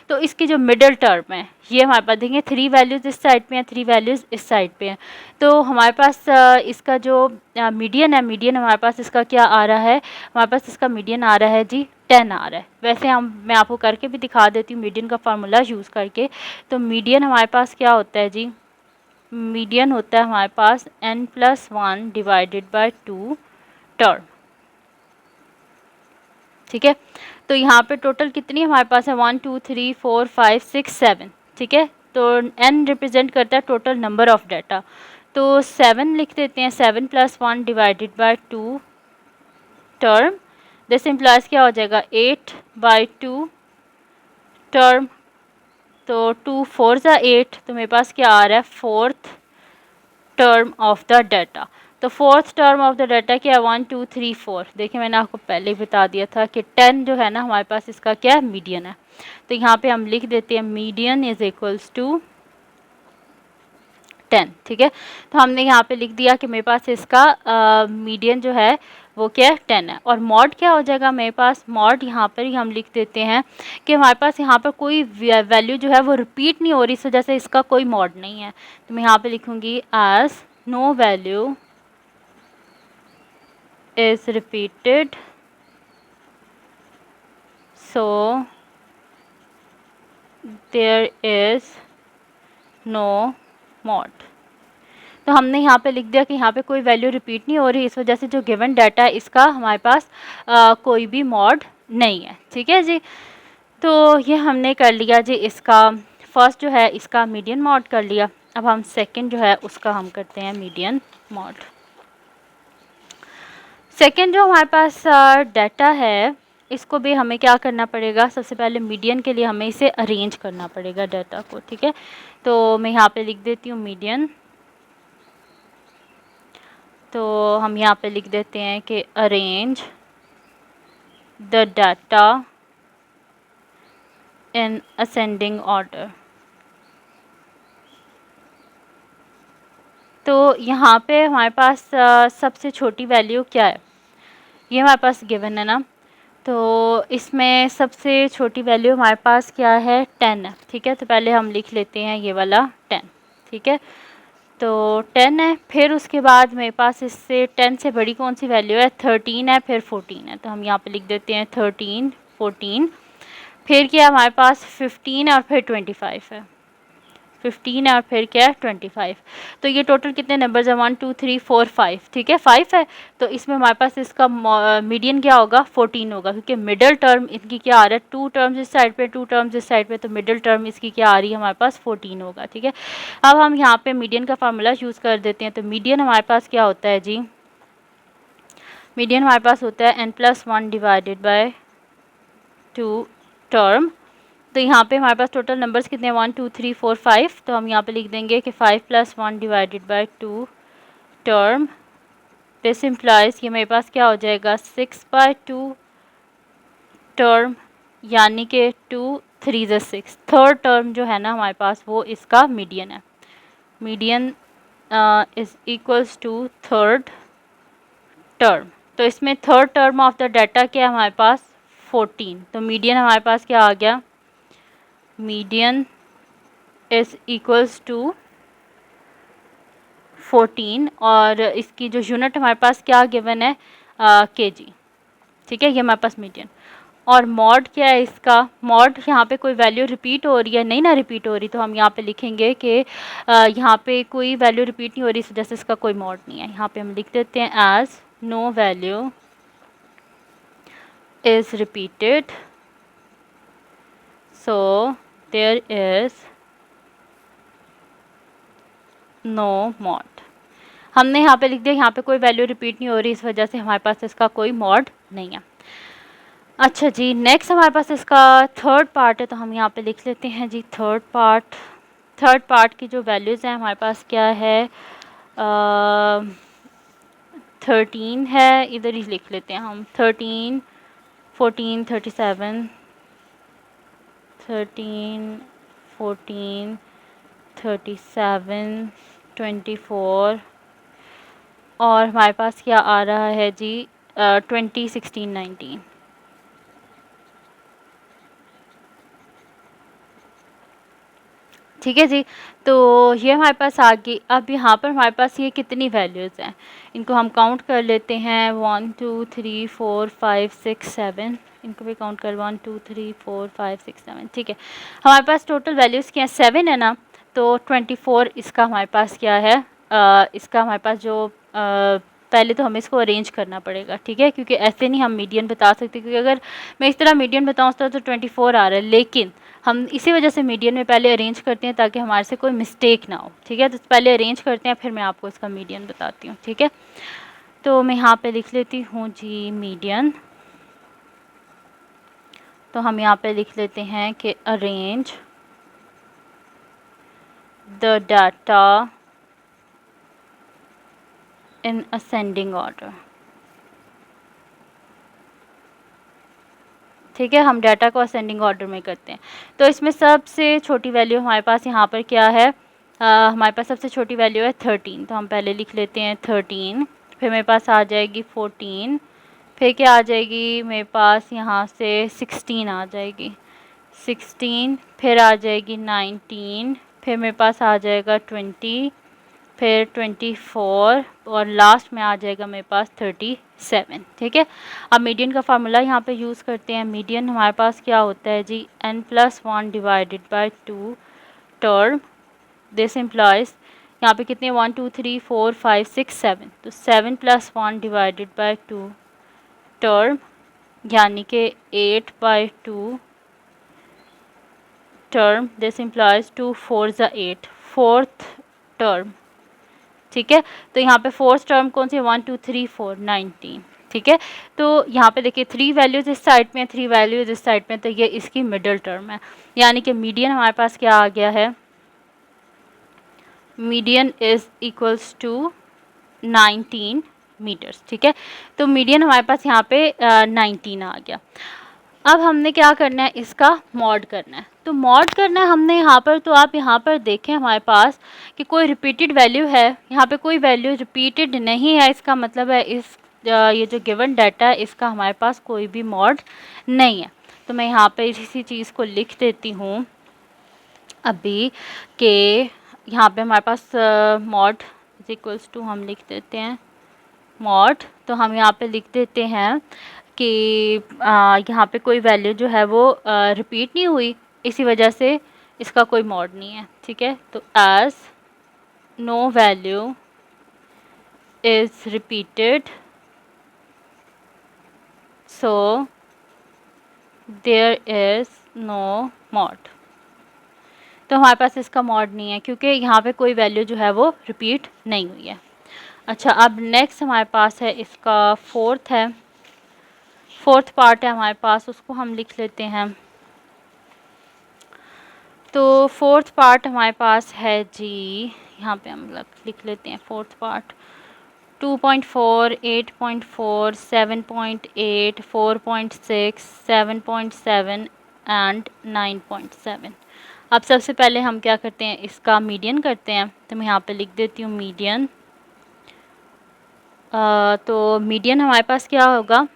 तो इसकी जो मिडल टर्म है, ये हमारे पास देखेंगे 3 वैल्यूज़ इस साइड पे हैं, 3 वैल्यूज़ इस साइड पे हैं। तो हमारे पास इसका जो मीडियन है, मीडियन हमारे पास इसका क्या आ रहा है, हमारे पास इसका मीडियन आ रहा है जी 10 आ रहा है। वैसे मैं आपको करके भी दिखा देती हूँ मीडियन का फार्मूला यूज़ करके। तो मीडियन हमारे पास क्या होता है जी, मीडियन होता है हमारे पास n+1 डिवाइडेड बाय 2 टर्म, ठीक है। तो यहाँ पे टोटल कितनी हमारे पास है, 1 2 3 4 5 6 7, ठीक है। तो n रिप्रेजेंट करता है टोटल नंबर ऑफ डाटा। तो 7 लिख देते हैं, 7+1 divided by 2 term, this implies क्या हो जाएगा 8/2 टर्म। तो 2 4 ज़ा 8, तो मेरे पास क्या आ रहा है, fourth term of the data. तो fourth term of the data क्या है, 1 2 3 4। देखिए मैंने आपको पहले ही बता दिया था कि 10 जो है ना हमारे पास इसका क्या है, मीडियन है। तो यहाँ पे हम लिख देते हैं मीडियन इज इक्वल्स टू 10, ठीक है। तो हमने यहाँ पे लिख दिया कि मेरे पास इसका मीडियन जो है वो क्या है, 10 है। और मॉड क्या हो जाएगा मेरे पास, मॉड यहाँ पर ही हम लिख देते हैं कि हमारे पास यहाँ पर कोई वैल्यू जो है वो रिपीट नहीं हो रही, इस वजह से इसका कोई मॉड नहीं है। तो मैं यहाँ पे लिखूँगी as no value is repeated, so there is no mode. तो हमने यहाँ पे लिख दिया कि यहाँ पे कोई वैल्यू रिपीट नहीं हो रही, इस वजह से जो गिवन डाटा है इसका हमारे पास कोई भी मॉड नहीं है। ठीक है जी, तो ये हमने कर लिया जी इसका फर्स्ट जो है इसका मीडियन मॉड कर लिया। अब हम सेकंड जो है उसका हम करते हैं मीडियन मॉड। सेकंड जो हमारे पास डाटा है इसको भी हमें क्या करना पड़ेगा, सबसे पहले मीडियन के लिए हमें इसे अरेंज करना पड़ेगा डाटा को। ठीक है, तो मैं यहाँ पे लिख देती हूँ मीडियन, तो हम यहाँ पे लिख देते हैं कि arrange the data in ascending order. तो यहाँ पे हमारे पास सबसे छोटी वैल्यू क्या है, ये हमारे पास गिवन है ना, तो इसमें सबसे छोटी वैल्यू हमारे पास क्या है 10 है। ठीक है, तो पहले हम लिख लेते हैं ये वाला 10। ठीक है, तो 10 है, फिर उसके बाद मेरे पास इससे 10 से बड़ी कौन सी वैल्यू है 13 है, फिर 14 है, तो हम यहाँ पे लिख देते हैं 13 14, फिर क्या हमारे पास 15 और फिर 25 है, 15 और फिर क्या है 25। तो ये टोटल कितने नंबर्स हैं 1 2 3 4 5। ठीक है, 5 है, तो इसमें हमारे पास इसका मीडियन क्या होगा 14 होगा, क्योंकि मिडिल टर्म इनकी क्या आ रहा है 2 टर्म्स इस साइड पे 2 टर्म्स इस साइड पे, तो मिडिल टर्म इसकी क्या आ रही है हमारे पास 14 होगा। ठीक है, अब हम यहाँ पे मीडियन का फार्मूला यूज़ कर देते हैं। तो मीडियन हमारे पास क्या होता है जी, मीडियन हमारे पास होता है n+1 डिवाइडेड बाय 2 टर्म। तो यहाँ पे हमारे पास टोटल नंबर्स कितने हैं 1 2 3 4 5, तो हम यहाँ पे लिख देंगे कि 5+1 divided by 2 term. This implies ये मेरे पास क्या हो जाएगा 6/2 टर्म, यानी कि 2 3 ज़ 6। थर्ड टर्म जो है ना हमारे पास वो इसका मीडियन है। Median is equals to third term. तो इसमें third term of the data क्या है हमारे पास 14, तो मीडियन हमारे पास क्या आ गया, मीडियन इज इक्वल्स टू 14, और इसकी जो यूनिट हमारे पास क्या गिवन है kg। ठीक है, ये हमारे पास मीडियन। और मॉड क्या है इसका, मॉड यहाँ पे कोई वैल्यू रिपीट हो रही है नहीं ना, रिपीट हो रही, तो हम यहाँ पे लिखेंगे कि यहाँ पे कोई वैल्यू रिपीट नहीं हो रही, इस वजह से इसका कोई मॉड नहीं है। यहाँ पे हम लिख देते हैं as no value is repeated, so there is no mode. हमने यहाँ पे लिख दिया यहाँ पे कोई वैल्यू रिपीट नहीं हो रही, इस वजह से हमारे पास इसका कोई मॉड नहीं है। अच्छा जी, नेक्स्ट हमारे पास इसका थर्ड पार्ट है, तो हम यहाँ पे लिख लेते हैं जी थर्ड पार्ट। थर्ड पार्ट की जो वैल्यूज़ हैं हमारे पास क्या है 13 है, इधर ही लिख लेते हैं हम 13 14 37 13 14 37 24, और हमारे पास क्या आ रहा है जी 20 16 19। ठीक है जी, तो ये हमारे पास आ गई। अब यहाँ पर हमारे पास ये कितनी वैल्यूज़ हैं, इनको हम काउंट कर लेते हैं 1 2 3 4 5 6 7, इनको भी काउंट कर 1 2 3 4 5 6 7। ठीक है, हमारे पास टोटल वैल्यूज़ क्या है 7 है ना, तो 24 इसका हमारे पास क्या है इसका हमारे पास जो पहले तो हमें इसको अरेंज करना पड़ेगा। ठीक है, क्योंकि ऐसे नहीं हम मीडियन बता सकते, क्योंकि अगर मैं इस तरह मीडियन बताऊँ उस तरह तो 24 आ रहा है, लेकिन हम इसी वजह से मीडियन में पहले अरेंज करते हैं ताकि हमारे से कोई मिस्टेक ना हो। ठीक है, तो पहले अरेंज करते हैं फिर मैं आपको इसका मीडियन बताती हूँ। ठीक है, तो मैं यहाँ पे लिख लेती हूँ जी मीडियन, तो हम यहाँ पे लिख लेते हैं कि arrange the data in ascending order. ठीक है, हम डाटा को असेंडिंग ऑर्डर में करते हैं। तो इसमें सबसे छोटी वैल्यू हमारे पास यहाँ पर क्या है हमारे पास सबसे छोटी वैल्यू है 13, तो हम पहले लिख लेते हैं 13, फिर मेरे पास आ जाएगी 14, फिर क्या आ जाएगी मेरे पास यहाँ से 16 आ जाएगी 16, फिर आ जाएगी 19, फिर मेरे पास आ जाएगा 20, फिर 24, और लास्ट में आ जाएगा मेरे पास 37। ठीक है, अब मीडियन का फार्मूला यहाँ पे यूज़ करते हैं। मीडियन हमारे पास क्या होता है जी n+1 divided by 2 term. This employees यहाँ पे कितने 1 2 3 4 5 6 7, तो 7 + 1 डिवाइडेड बाय 2 टर्म, यानी कि 8/2 टर्म। दिस इम्प्लाइज 2 4 ज़ा 8, फोर्थ टर्म। ठीक है, तो यहाँ पे फोर्थ टर्म कौन सी है 1 2 3 4 19। ठीक है, तो यहाँ पे देखिए 3 वैल्यूज इस साइड में, 3 वैल्यूज इस साइड में, तो ये इसकी मिडल टर्म है, यानी कि मीडियन हमारे पास क्या आ गया है, median is equals to 19 metres. ठीक है, तो मीडियन हमारे पास यहाँ पे 19 आ गया। अब हमने क्या करना है, इसका मॉड करना है। तो मॉड करना है हमने यहाँ पर, तो आप यहाँ पर देखें हमारे पास कि कोई रिपीटेड वैल्यू है, यहाँ पे कोई वैल्यू रिपीटेड नहीं है, इसका मतलब है इस ये जो गिवन डाटा है इसका हमारे पास कोई भी मॉड नहीं है। तो मैं यहाँ पे इसी चीज़ को लिख देती हूँ अभी कि यहाँ पे हमारे पास मॉड इज इक्वल्स टू, हम लिख देते हैं मॉड, तो हम यहाँ पे लिख देते हैं कि यहाँ पे कोई वैल्यू जो है वो रिपीट नहीं हुई, इसी वजह से इसका कोई मॉड नहीं है। ठीक है, तो as no value is repeated so there is no mode, तो हमारे पास इसका मॉड नहीं है क्योंकि यहाँ पे कोई वैल्यू जो है वो रिपीट नहीं हुई है। अच्छा, अब नेक्स्ट हमारे पास है इसका फोर्थ पार्ट है हमारे पास, उसको हम लिख लेते हैं। तो फोर्थ पार्ट हमारे पास है जी, यहाँ पे हम लिख लेते हैं फोर्थ पार्ट 2.4, 8.4, 7.8, 4.6, 7.7 एंड 9.7। अब सबसे पहले हम क्या करते हैं, इसका मीडियन करते हैं। तो मैं यहाँ पे लिख देती हूँ मीडियन। तो मीडियन हमारे पास क्या होगा,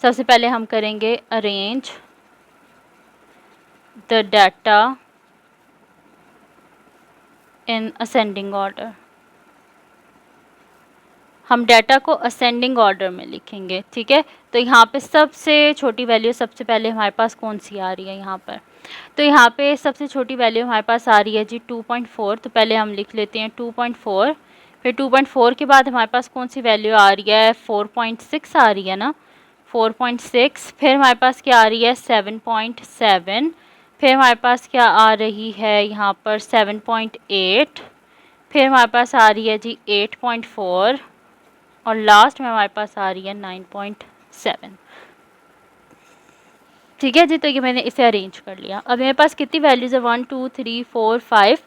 सबसे पहले हम करेंगे arrange the data in ascending order. हम डाटा को असेंडिंग ऑर्डर में लिखेंगे। ठीक है, तो यहाँ पे सबसे छोटी वैल्यू सबसे पहले हमारे पास कौन सी आ रही है यहाँ पर, तो यहाँ पे सबसे छोटी वैल्यू हमारे पास आ रही है जी 2.4, तो पहले हम लिख लेते हैं 2.4। फिर 2.4 के बाद हमारे पास कौन सी वैल्यू आ रही है, 4.6 आ रही है ना, 4.6। फिर हमारे पास क्या आ रही है 7.7। फिर हमारे पास क्या आ रही है यहाँ पर 7.8। फिर हमारे पास आ रही है जी 8.4 और लास्ट में हमारे पास आ रही है 9.7। ठीक है जी, तो ये मैंने इसे अरेंज कर लिया। अब मेरे पास कितनी वैल्यूज़ है 1 2 3 4 5,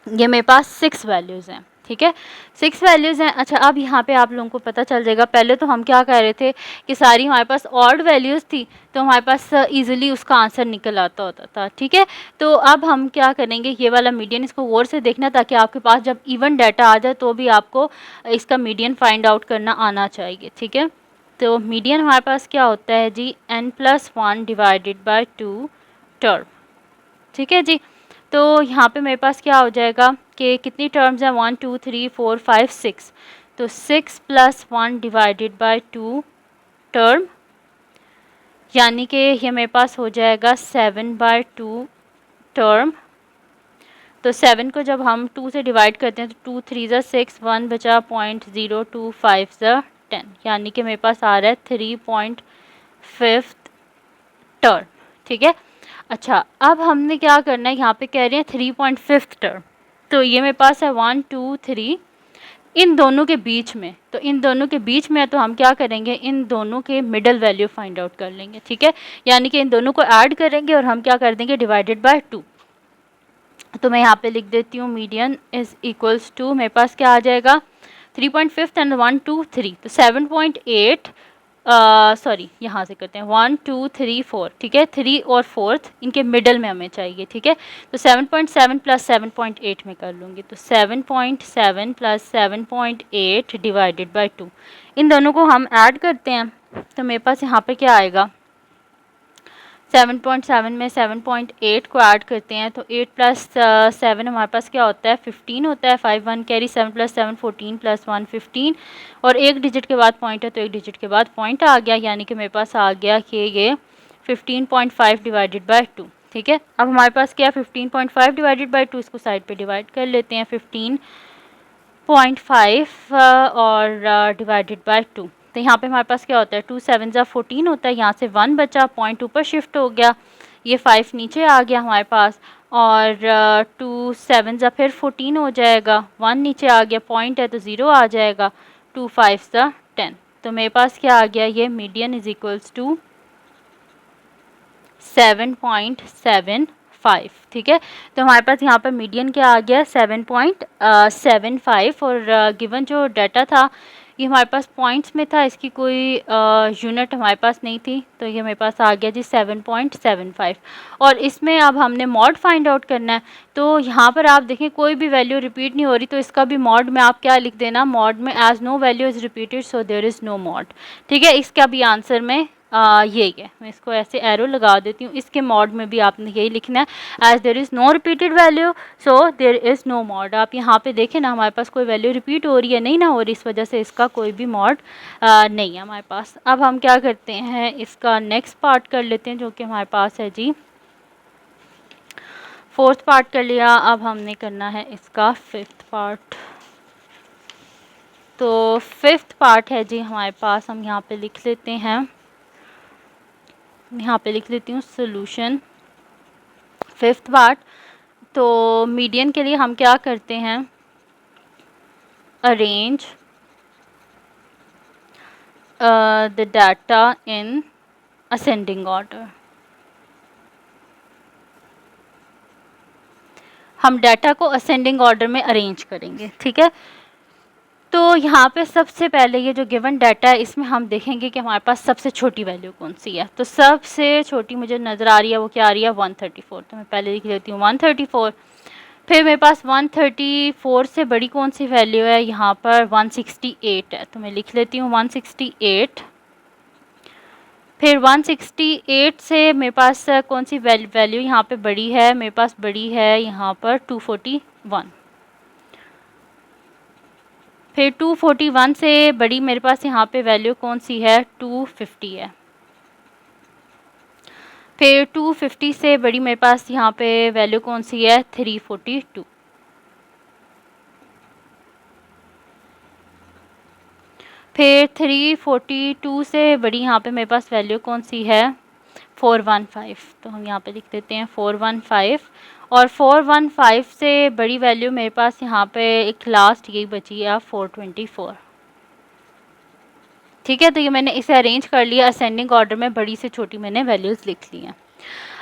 ये मेरे पास 6 वैल्यूज़ हैं। ठीक है, 6 वैल्यूज़ हैं। अच्छा, अब यहाँ पे आप लोगों को पता चल जाएगा, पहले तो हम क्या कह रहे थे कि सारी हमारे पास ऑड वैल्यूज़ थी, तो हमारे पास इजीली उसका आंसर निकल आता होता था। ठीक है, तो अब हम क्या करेंगे, ये वाला मीडियन इसको गौर से देखना, ताकि आपके पास जब इवन डाटा आ जाए तो भी आपको इसका मीडियन फाइंड आउट करना आना चाहिए। ठीक है, तो मीडियन हमारे पास क्या होता है जी n+1 डिवाइडेड बाय 2 टर्म। ठीक है जी, तो यहाँ पे मेरे पास क्या हो जाएगा कि कितनी टर्म्स हैं 1 2 3 4 5 6, तो 6 + 1 डिवाइडेड बाय 2 टर्म, यानी कि ये मेरे पास हो जाएगा 7/2 टर्म। तो 7 को जब हम 2 से डिवाइड करते हैं तो 2 3 ज़ा 6, 1 बचा 0.025 ज़ा 10, यानी कि मेरे पास आ रहा है 3.5 टर्म। ठीक है, अच्छा, अब हमने क्या करना है, यहाँ पे कह रहे हैं 3.5 टर्म, तो ये मेरे पास है 1 2 3 इन दोनों के बीच में, तो इन दोनों के बीच में तो हम क्या करेंगे, इन दोनों के मिडल वैल्यू फाइंड आउट कर लेंगे। ठीक है, यानी कि इन दोनों को ऐड करेंगे और हम क्या कर देंगे डिवाइडेड बाय 2। तो मैं यहाँ पे लिख देती हूँ मीडियन इज इक्वल्स टू, मेरे पास क्या आ जाएगा 3.5 एंड 1 2 3, तो 7.8 सॉरी यहाँ से करते हैं 1 2 3 4। ठीक है, 3 और 4 इनके मिडल में हमें चाहिए। ठीक है, तो 7.7 + 7.8 में कर लूँगी, तो 7.7 + 7.8 डिवाइडेड बाय 2, इन दोनों को हम ऐड करते हैं, तो मेरे पास यहाँ पे क्या आएगा 7.7 में 7.8 को ऐड करते हैं, तो 8 + 7 हमारे पास क्या होता है 15 होता है, 5 1 कैरी, 7 + 7 14 + 1 15, और एक डिजिट के बाद पॉइंट है तो एक डिजिट के बाद पॉइंट आ गया, यानी कि मेरे पास आ गया कि ये 15.5 डिवाइडेड बाय 2। ठीक है। अब हमारे पास क्या है 15.5 डिवाइडेड बाई 2, इसको साइड पे डिवाइड कर लेते हैं 15.5 और डिवाइडेड बाई 2। तो यहाँ पे हमारे पास क्या होता है 2 7 ज़ा 14 होता है, यहाँ से 1 बचा, पॉइंट ऊपर शिफ्ट हो गया, ये 5 नीचे आ गया हमारे पास, और 2 7 ज़ा फिर 14 हो जाएगा, 1 नीचे आ गया, पॉइंट है तो 0 आ जाएगा, 2 5 ज़ा 10। तो मेरे पास क्या आ गया, ये मीडियन इज इक्वल्स टू 7.75। ठीक है। तो हमारे पास यहाँ पर मीडियन क्या आ गया 7.75, और गिवन जो डाटा था ये हमारे पास पॉइंट्स में था, इसकी कोई यूनिट हमारे पास नहीं थी, तो ये मेरे पास आ गया जी 7.75। और इसमें अब हमने मॉड फाइंड आउट करना है, तो यहाँ पर आप देखें कोई भी वैल्यू रिपीट नहीं हो रही, तो इसका भी मॉड में आप क्या लिख देना, मॉड में as no value is repeated so there is no mode. ठीक है। इसका भी आंसर में यही है, मैं इसको ऐसे एरो लगा देती हूँ, इसके मॉड में भी आपने यही लिखना है, as there is no repeated value so there is no mode. आप यहाँ पे देखें ना, हमारे पास कोई वैल्यू रिपीट हो रही है नहीं ना हो रही, इस वजह से इसका कोई भी मॉड नहीं है हमारे पास। अब हम क्या करते हैं, इसका नेक्स्ट पार्ट कर लेते हैं, जो कि हमारे पास है जी फोर्थ पार्ट कर लिया, अब हमने करना है इसका फिफ्थ पार्ट। तो फिफ्थ पार्ट है जी हमारे पास, हम यहाँ पे लिख लेते हैं, यहाँ पे लिख लेती हूँ सोल्यूशन फिफ्थ पार्ट। तो मीडियन के लिए हम क्या करते हैं, arrange the data in ascending order. हम डाटा को असेंडिंग ऑर्डर में अरेंज करेंगे। ठीक है। तो यहाँ पे सबसे पहले ये जो गिवन डाटा है, इसमें हम देखेंगे कि हमारे पास सबसे छोटी वैल्यू कौन सी है। तो सबसे छोटी मुझे नज़र आ रही है, वो क्या आ रही है 134। तो मैं पहले लिख लेती हूँ 134। फिर मेरे पास 134 से बड़ी कौन सी वैल्यू है, यहाँ पर 168 है, तो मैं लिख लेती हूँ 168। फिर 168 से मेरे पास कौन सी वैल्यू यहाँ पे बड़ी है, मेरे पास बड़ी है यहाँ पर 241। फिर 241 से बड़ी मेरे पास यहाँ पे वैल्यू कौन सी है, 250 है। फिर 250 से बड़ी मेरे पास यहाँ पे वैल्यू कौन सी है, 342। फिर 342 से बड़ी यहाँ पे मेरे पास वैल्यू कौन सी है, 415। तो हम यहाँ पे लिख देते हैं 415। और 415 से बड़ी वैल्यू मेरे पास यहाँ पे एक लास्ट यही बची है 424। ठीक है। तो ये मैंने इसे अरेंज कर लिया असेंडिंग ऑर्डर में, बड़ी से छोटी मैंने वैल्यूज़ लिख ली हैं।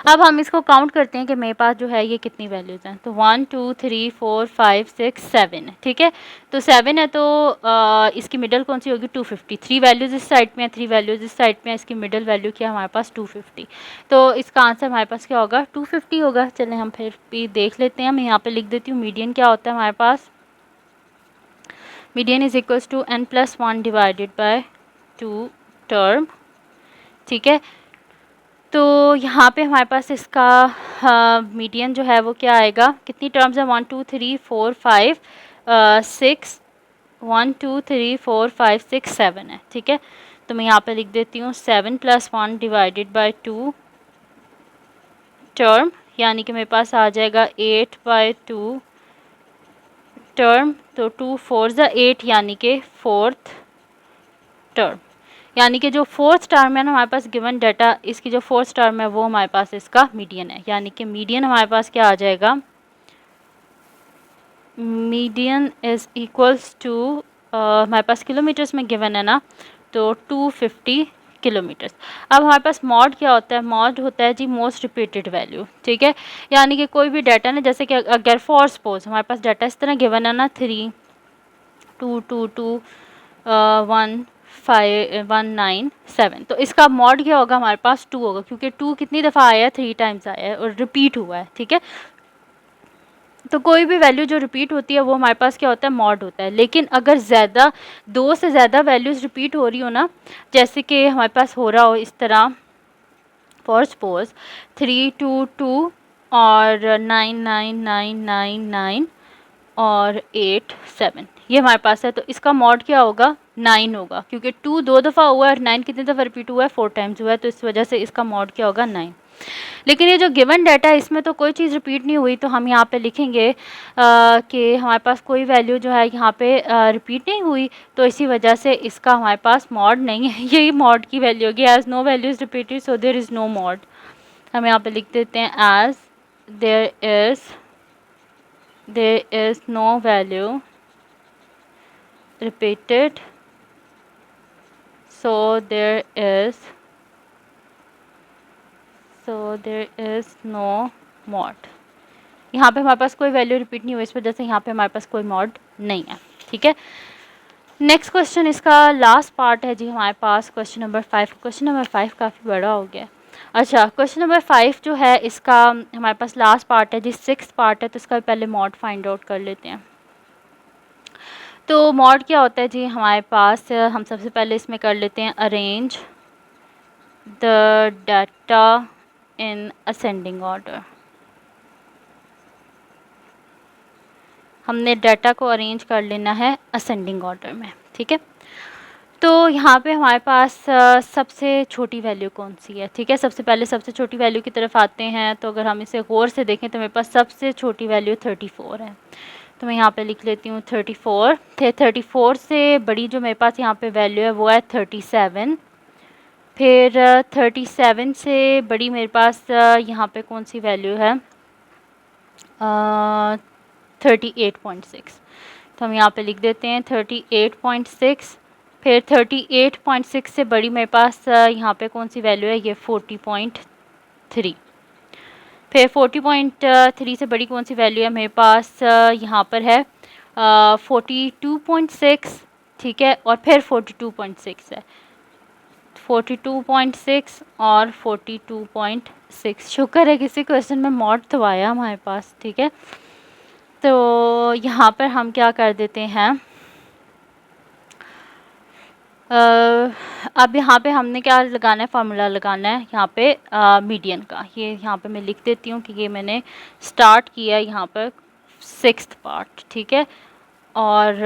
अब हम इसको काउंट करते हैं कि मेरे पास जो है ये कितनी वैल्यूज़ हैं। तो 1 2 3 4 5 6 7 है। ठीक है। तो 7 है, तो इसकी मिडल कौन सी होगी, 250। 3 वैल्यूज़ इस साइड में है, 3 वैल्यूज़ इस साइड में है, इसकी मिडल वैल्यू क्या है हमारे पास 250। तो इसका आंसर हमारे पास क्या होगा, 250 होगा। चलें हम फिर भी देख लेते हैं, मैं यहाँ पर लिख देती हूँ मीडियन क्या होता है हमारे पास, median is equals to n+1 divided by 2 term. ठीक है। तो यहाँ पे हमारे पास इसका मीडियन जो है वो क्या आएगा, कितनी टर्म्स है, 1 2 3 4 5 6, 1 2 3 4 5 6 7 है। ठीक है। तो मैं यहाँ पे लिख देती हूँ 7+1 डिवाइडेड बाय 2 टर्म, यानी कि मेरे पास आ जाएगा 8/2 टर्म। तो 2 4 8, यानी कि फोर्थ टर्म, यानी कि जो फोर्थ टर्म है ना हमारे पास गिवन डाटा, इसकी जो फोर्थ टर्म है वो हमारे पास इसका मीडियन है, यानी कि मीडियन हमारे पास क्या आ जाएगा, मीडियन इज इक्वल्स टू हमारे पास किलोमीटर्स में गिवन है ना, तो 250 किलोमीटर्स। अब हमारे पास मॉड क्या होता है, मॉड होता है जी मोस्ट रिपीटेड वैल्यू। ठीक है। यानी कि कोई भी डाटा ना, जैसे कि अगर फॉर सपोज हमारे पास डाटा इस तरह गिवन है ना 3 2 2 2 1 5 1 9 7, तो इसका मॉड क्या होगा हमारे पास 2 होगा, क्योंकि 2 कितनी दफ़ा आया है, 3 टाइम्स आया है और रिपीट हुआ है। ठीक है। तो कोई भी वैल्यू जो रिपीट होती है वो हमारे पास क्या होता है, मॉड होता है। लेकिन अगर ज़्यादा 2 से ज़्यादा वैल्यूज़ रिपीट हो रही हो ना, जैसे कि हमारे पास हो रहा हो इस तरह, फॉर सपोज 3 2 2 और 9 9 9 9 9 और 8 7, ये हमारे पास है, तो इसका मॉड क्या होगा, 9 होगा, क्योंकि 2 2 दफ़ा हुआ है और 9 कितनी दफ़ा रिपीट हुआ है, 4 टाइम्स हुआ है, तो इस वजह से इसका मॉड क्या होगा, 9। लेकिन ये जो गिवन डाटा है इसमें तो कोई चीज़ रिपीट नहीं हुई, तो हम यहाँ पे लिखेंगे कि हमारे पास कोई वैल्यू जो है यहाँ पे रिपीट नहीं हुई, तो इसी वजह से इसका हमारे पास मॉड नहीं है। यही मॉड की वैल्यू होगी, as no value is repeated so there is no mode. हम यहाँ पे लिख देते हैं as there is no value repeated so there is no mod। यहाँ पे हमारे पास कोई वैल्यू रिपीट नहीं हुई, इस वजह से यहाँ पे हमारे पास कोई मॉड नहीं है। ठीक है, नेक्स्ट क्वेश्चन, इसका लास्ट पार्ट है जी हमारे पास क्वेश्चन नंबर 5। क्वेश्चन नंबर 5 काफ़ी बड़ा हो गया। अच्छा, क्वेश्चन नंबर 5 जो है इसका हमारे पास लास्ट पार्ट है जी, 6th पार्ट है, तो इसका पहले मॉड फाइंड आउट कर लेते हैं। तो मॉड क्या होता है जी हमारे पास, हम सबसे पहले इसमें कर लेते हैं arrange the data in ascending order. हमने डाटा को अरेंज कर लेना है असेंडिंग ऑर्डर में। ठीक है, तो यहाँ पे हमारे पास सबसे छोटी वैल्यू कौन सी है। ठीक है, सबसे पहले सबसे छोटी वैल्यू की तरफ आते हैं, तो अगर हम इसे गौर से देखें तो मेरे पास सबसे छोटी वैल्यू 34 है। तो मैं यहाँ पे लिख लेती हूँ 34। 34 से बड़ी जो मेरे पास यहाँ पे वैल्यू है वो है 37। फिर 37 से बड़ी मेरे पास यहाँ पे कौन सी वैल्यू है, 38.6। तो हम यहाँ पे लिख देते हैं 38.6। फिर 38.6 से बड़ी मेरे पास यहाँ पे कौन सी वैल्यू है, ये 40.3। फिर 40.3 से बड़ी कौन सी वैल्यू है मेरे पास, यहाँ पर है 42.6। ठीक है, और फिर 42.6 है, 42.6 और 42.6। शुक्र है किसी क्वेश्चन में मॉड तो आया हमारे पास। ठीक है, तो यहाँ पर हम क्या कर देते हैं, अब यहाँ पे हमने क्या लगाना है, फार्मूला लगाना है यहाँ पे मीडियन का। ये यहाँ पे मैं लिख देती हूँ कि ये मैंने स्टार्ट किया है यहाँ पर 6th पार्ट। ठीक है, और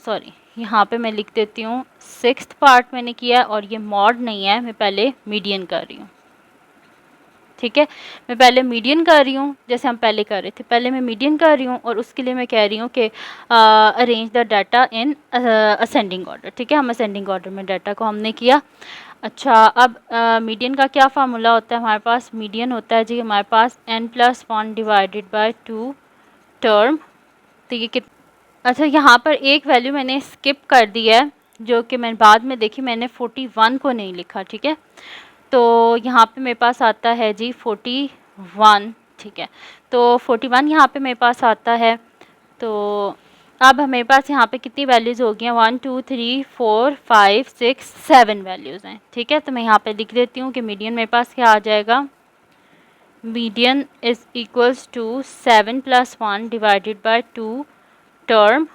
सॉरी यहाँ पे मैं लिख देती हूँ 6th पार्ट मैंने किया, और ये मॉड नहीं है, मैं पहले मीडियन कर रही हूँ। ठीक है, मैं पहले मीडियन कर रही हूँ, जैसे हम पहले कर रहे थे, पहले मैं मीडियन कर रही हूँ, और उसके लिए मैं कह रही हूँ कि arrange the data in ascending order. ठीक है, हम असेंडिंग ऑर्डर में डाटा को हमने किया। अच्छा, अब मीडियन का क्या फार्मूला होता है हमारे पास, मीडियन होता है जी हमारे पास n+1 डिवाइडेड बाय 2 टर्म। तो ये अच्छा, यहाँ पर एक वैल्यू मैंने स्किप कर दी है, जो कि मैंने बाद में देखी, मैंने 41 को नहीं लिखा। ठीक है, तो यहाँ पे मेरे पास आता है जी 41। ठीक है, तो 41 यहाँ पे मेरे पास आता है। तो अब मेरे पास यहाँ पे कितनी वैल्यूज़ हो गई हैं, 1 2 3 4 5 6 7 वैल्यूज़ हैं। ठीक है, तो मैं यहाँ पे लिख देती हूँ कि मीडियन मेरे पास क्या आ जाएगा, median is equals to 7+1 divided by 2 term.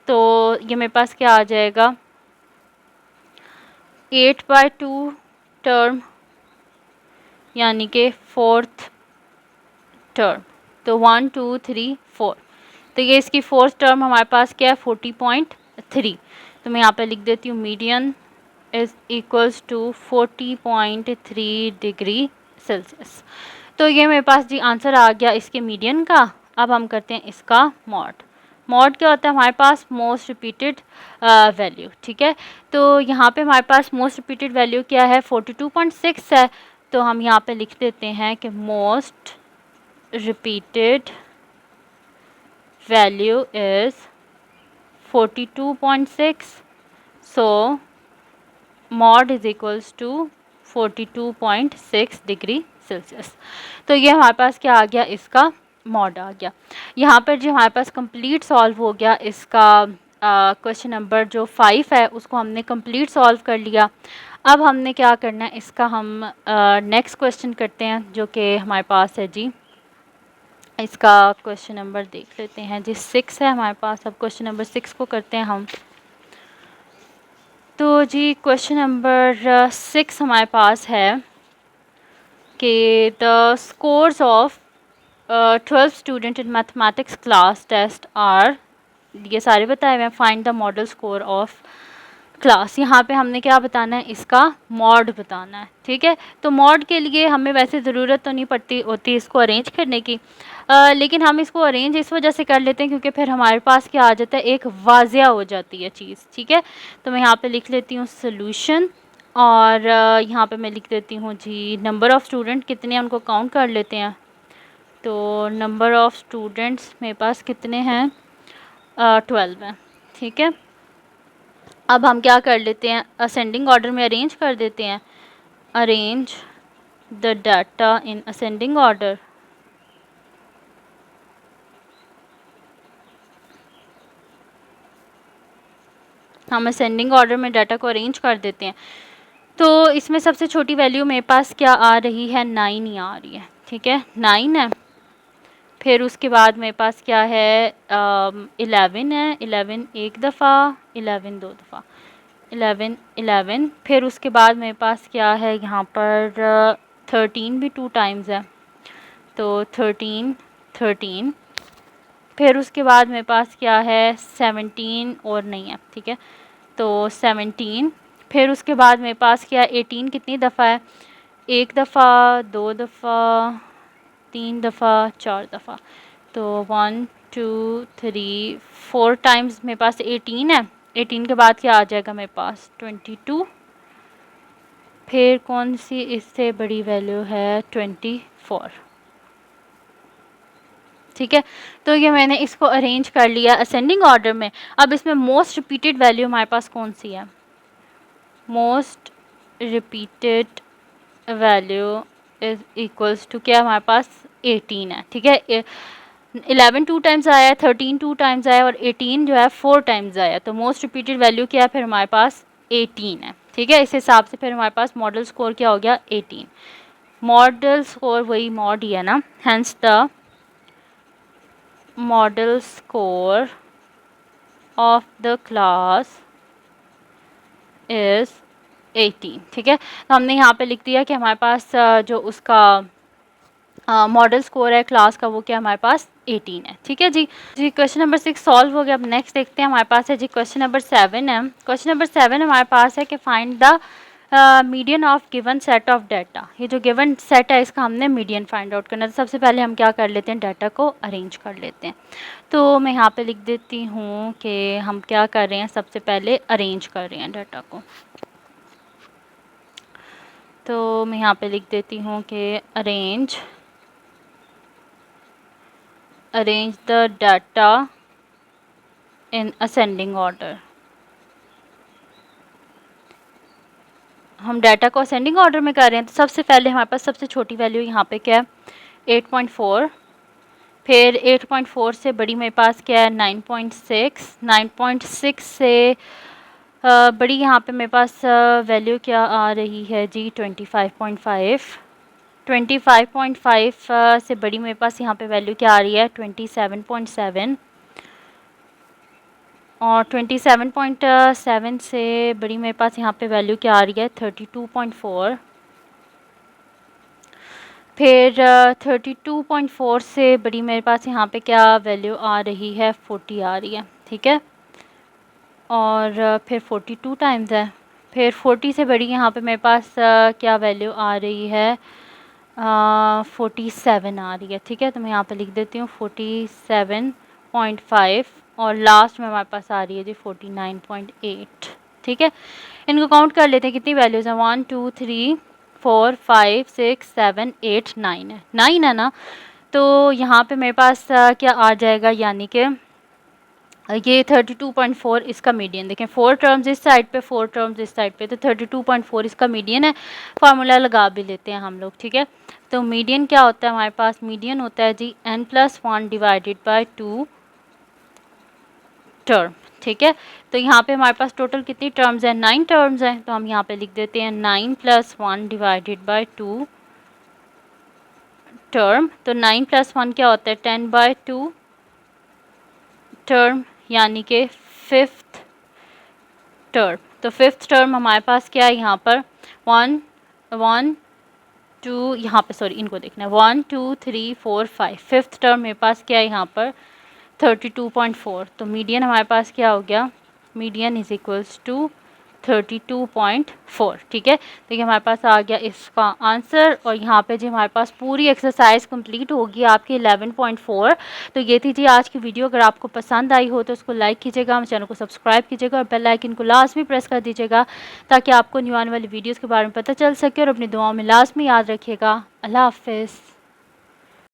तो ये मेरे पास क्या आ जाएगा, 8/2 टर्म, यानी कि 4th टर्म। तो 1 2 3 4, तो ये इसकी 4th टर्म हमारे पास क्या है, 40.3। तो मैं यहाँ पे लिख देती हूँ median is equals to 40.3 degree Celsius. तो ये मेरे पास जी आंसर आ गया इसके मीडियन का। अब हम करते हैं इसका मॉड। मॉड क्या होता है हमारे पास, मोस्ट रिपीटेड वैल्यू। ठीक है, तो यहाँ पे हमारे पास मोस्ट रिपीटेड वैल्यू क्या है, 42.6 है। तो हम यहाँ पे लिख देते हैं कि most repeated value is 42.6, so mode is equals to 42.6 degree Celsius. तो ये हमारे पास क्या आ गया, इसका मॉड आ गया। यहाँ पर जो हमारे पास कंप्लीट सॉल्व हो गया इसका क्वेश्चन नंबर जो 5 है, उसको हमने कंप्लीट सॉल्व कर लिया। अब हमने क्या करना है, इसका हम नेक्स्ट क्वेश्चन करते हैं, जो कि हमारे पास है जी, इसका क्वेश्चन नंबर देख लेते हैं जी, 6 है हमारे पास। अब क्वेश्चन नंबर 6 को करते हैं हम। तो जी क्वेश्चन नंबर 6 हमारे पास है कि the scores of 12 student in mathematics class test are, ये सारे बताए हुए हैं, find the modal score of class, यहाँ पे हमने क्या बताना है, इसका मॉड बताना है, ठीक है। तो मॉड के लिए हमें वैसे ज़रूरत तो नहीं पड़ती होती इसको अरेंज करने की, लेकिन हम इसको अरेंज इस वजह से कर लेते हैं क्योंकि फिर हमारे पास क्या आ जाता है, एक वाजिया हो जाती है चीज़, ठीक है। तो मैं यहाँ पे लिख लेती हूँ सोल्यूशन, और यहाँ पे मैं लिख देती हूँ जी नंबर ऑफ़ स्टूडेंट कितने हैं उनको काउंट कर लेते हैं। तो नंबर ऑफ़ स्टूडेंट्स मेरे पास कितने हैं, 12 हैं, ठीक है। अब हम क्या कर लेते हैं, असेंडिंग ऑर्डर में अरेंज कर देते हैं, arrange the data in ascending order. हम असेंडिंग ऑर्डर में डाटा को अरेंज कर देते हैं। तो इसमें सबसे छोटी वैल्यू मेरे पास क्या आ रही है, 9 ही आ रही है, ठीक है, 9 है। फिर उसके बाद मेरे पास क्या है, 11 है, 11 एक दफ़ा, 11 दो दफ़ा, 11 11। फिर उसके बाद मेरे पास क्या है यहाँ पर, 13 भी 2 टाइम्स है, तो 13 13। फिर उसके बाद मेरे पास क्या है, 17 और नहीं है, ठीक है, तो 17। फिर उसके बाद मेरे पास क्या, 18 कितनी दफ़ा है, एक दफ़ा, दो दफ़ा, 3 दफ़ा, 4 दफ़ा, तो 1 2 3 4 टाइम्स मेरे पास 18 है। 18 के बाद क्या आ जाएगा मेरे पास, 22। फिर कौन सी इससे बड़ी वैल्यू है, 24, ठीक है। तो ये मैंने इसको अरेंज कर लिया असेंडिंग ऑर्डर में। अब इसमें मोस्ट रिपीटेड वैल्यू हमारे पास कौन सी है, most repeated value is equals to क्या, हमारे पास 18 है, ठीक है। 11 2 टाइम्स आया है, 13 2 टाइम्स आया और 18 जो है 4 टाइम्स आया, तो मोस्ट रिपीटेड वैल्यू क्या है, फिर हमारे पास 18 है, ठीक है। इस हिसाब से फिर हमारे पास मॉडल स्कोर क्या हो गया, 18। मॉडल स्कोर वही मॉड ही है ना, hence the modal score of the class is 18, ठीक है। तो हमने यहाँ पे लिख दिया कि हमारे पास जो उसका मॉडल स्कोर है क्लास का, वो क्या हमारे पास 18 है, ठीक है जी। जी क्वेश्चन नंबर 6 सॉल्व हो गया। अब नेक्स्ट देखते हैं, हमारे पास है जी क्वेश्चन नंबर 7 है। क्वेश्चन नंबर 7 हमारे पास है कि find the median of given set of data. ये जो गिवन सेट है इसका हमने मीडियन फाइंड आउट करना है। तो सबसे पहले हम क्या कर लेते हैं, डाटा को अरेंज कर लेते हैं। तो मैं यहाँ पे लिख देती हूँ कि हम क्या कर रहे हैं, सबसे पहले अरेंज कर रहे हैं डाटा को। तो मैं यहाँ पे लिख देती हूँ कि arrange the data in ascending order। हम डाटा को असेंडिंग ऑर्डर में कर रहे हैं। तो सबसे पहले हमारे पास सबसे छोटी वैल्यू यहाँ पे क्या है, 8.4। फिर 8.4 से बड़ी मेरे पास क्या है, 9.6। 9.6 से बड़ी यहाँ पे मेरे पास वैल्यू क्या आ रही है जी, 25.5। 25.5 से बड़ी मेरे पास यहाँ पे वैल्यू क्या आ रही है, 27.7। और 27.7 से बड़ी मेरे पास यहाँ पे वैल्यू क्या आ रही है, 32.4। फिर 32.4 से बड़ी मेरे पास यहाँ पे क्या वैल्यू आ रही है, 40 आ रही है, ठीक है। और फिर 42 टाइम्स है। फिर 40 से बड़ी यहाँ पे मेरे पास क्या वैल्यू आ रही है, 47 आ रही है, ठीक है। तो मैं यहाँ पे लिख देती हूँ 47.5 और लास्ट में हमारे पास आ रही है जी 49.8, ठीक है। इनको काउंट कर लेते हैं, कितनी वैल्यूज़ हैं, 1 2 3 4 5 6 7 8 9 है, 9 है ना। तो यहाँ पे मेरे पास क्या आ जाएगा, यानी कि ये 32.4 इसका मीडियन। देखें 4 टर्म्स इस साइड पे, 4 टर्म्स इस साइड पे, तो 32.4 इसका मीडियन है। फार्मूला लगा भी लेते हैं हम लोग, ठीक है। तो मीडियन क्या होता है हमारे पास, मीडियन होता है जी n+1 डिवाइडेड बाय 2 टर्म, ठीक है। तो यहाँ पे हमारे पास टोटल कितनी टर्म्स हैं, 9 टर्म्स हैं। तो हम यहाँ पे लिख देते हैं 9+1 डिवाइडेड बाय 2 टर्म। तो 9+1 क्या होता है, 10/2 टर्म, यानी कि 5th टर्म। तो 5th टर्म हमारे पास क्या है यहाँ पर, 1 1 2, यहाँ पे सॉरी इनको देखना है, 1 2 3 4 5। 5th टर्म मेरे पास क्या है यहाँ पर, 32.4। तो मीडियन हमारे पास क्या हो गया, मीडियन इज इक्वल्स टू 32.4। ठीक है, तो ये हमारे पास आ गया इसका आंसर। और यहाँ पे जी हमारे पास पूरी एक्सरसाइज कंप्लीट होगी आपकी 11.4। तो ये थी जी आज की वीडियो। अगर आपको पसंद आई हो तो उसको लाइक कीजिएगा, हमारे चैनल को सब्सक्राइब कीजिएगा और बेल आइकन को लाजमी प्रेस कर दीजिएगा ताकि आपको न्यू आने वाली वीडियोज़ के बारे में पता चल सके। और अपनी दुआओं में लाजमी याद रखिएगा। अल्लाह हाफिज़।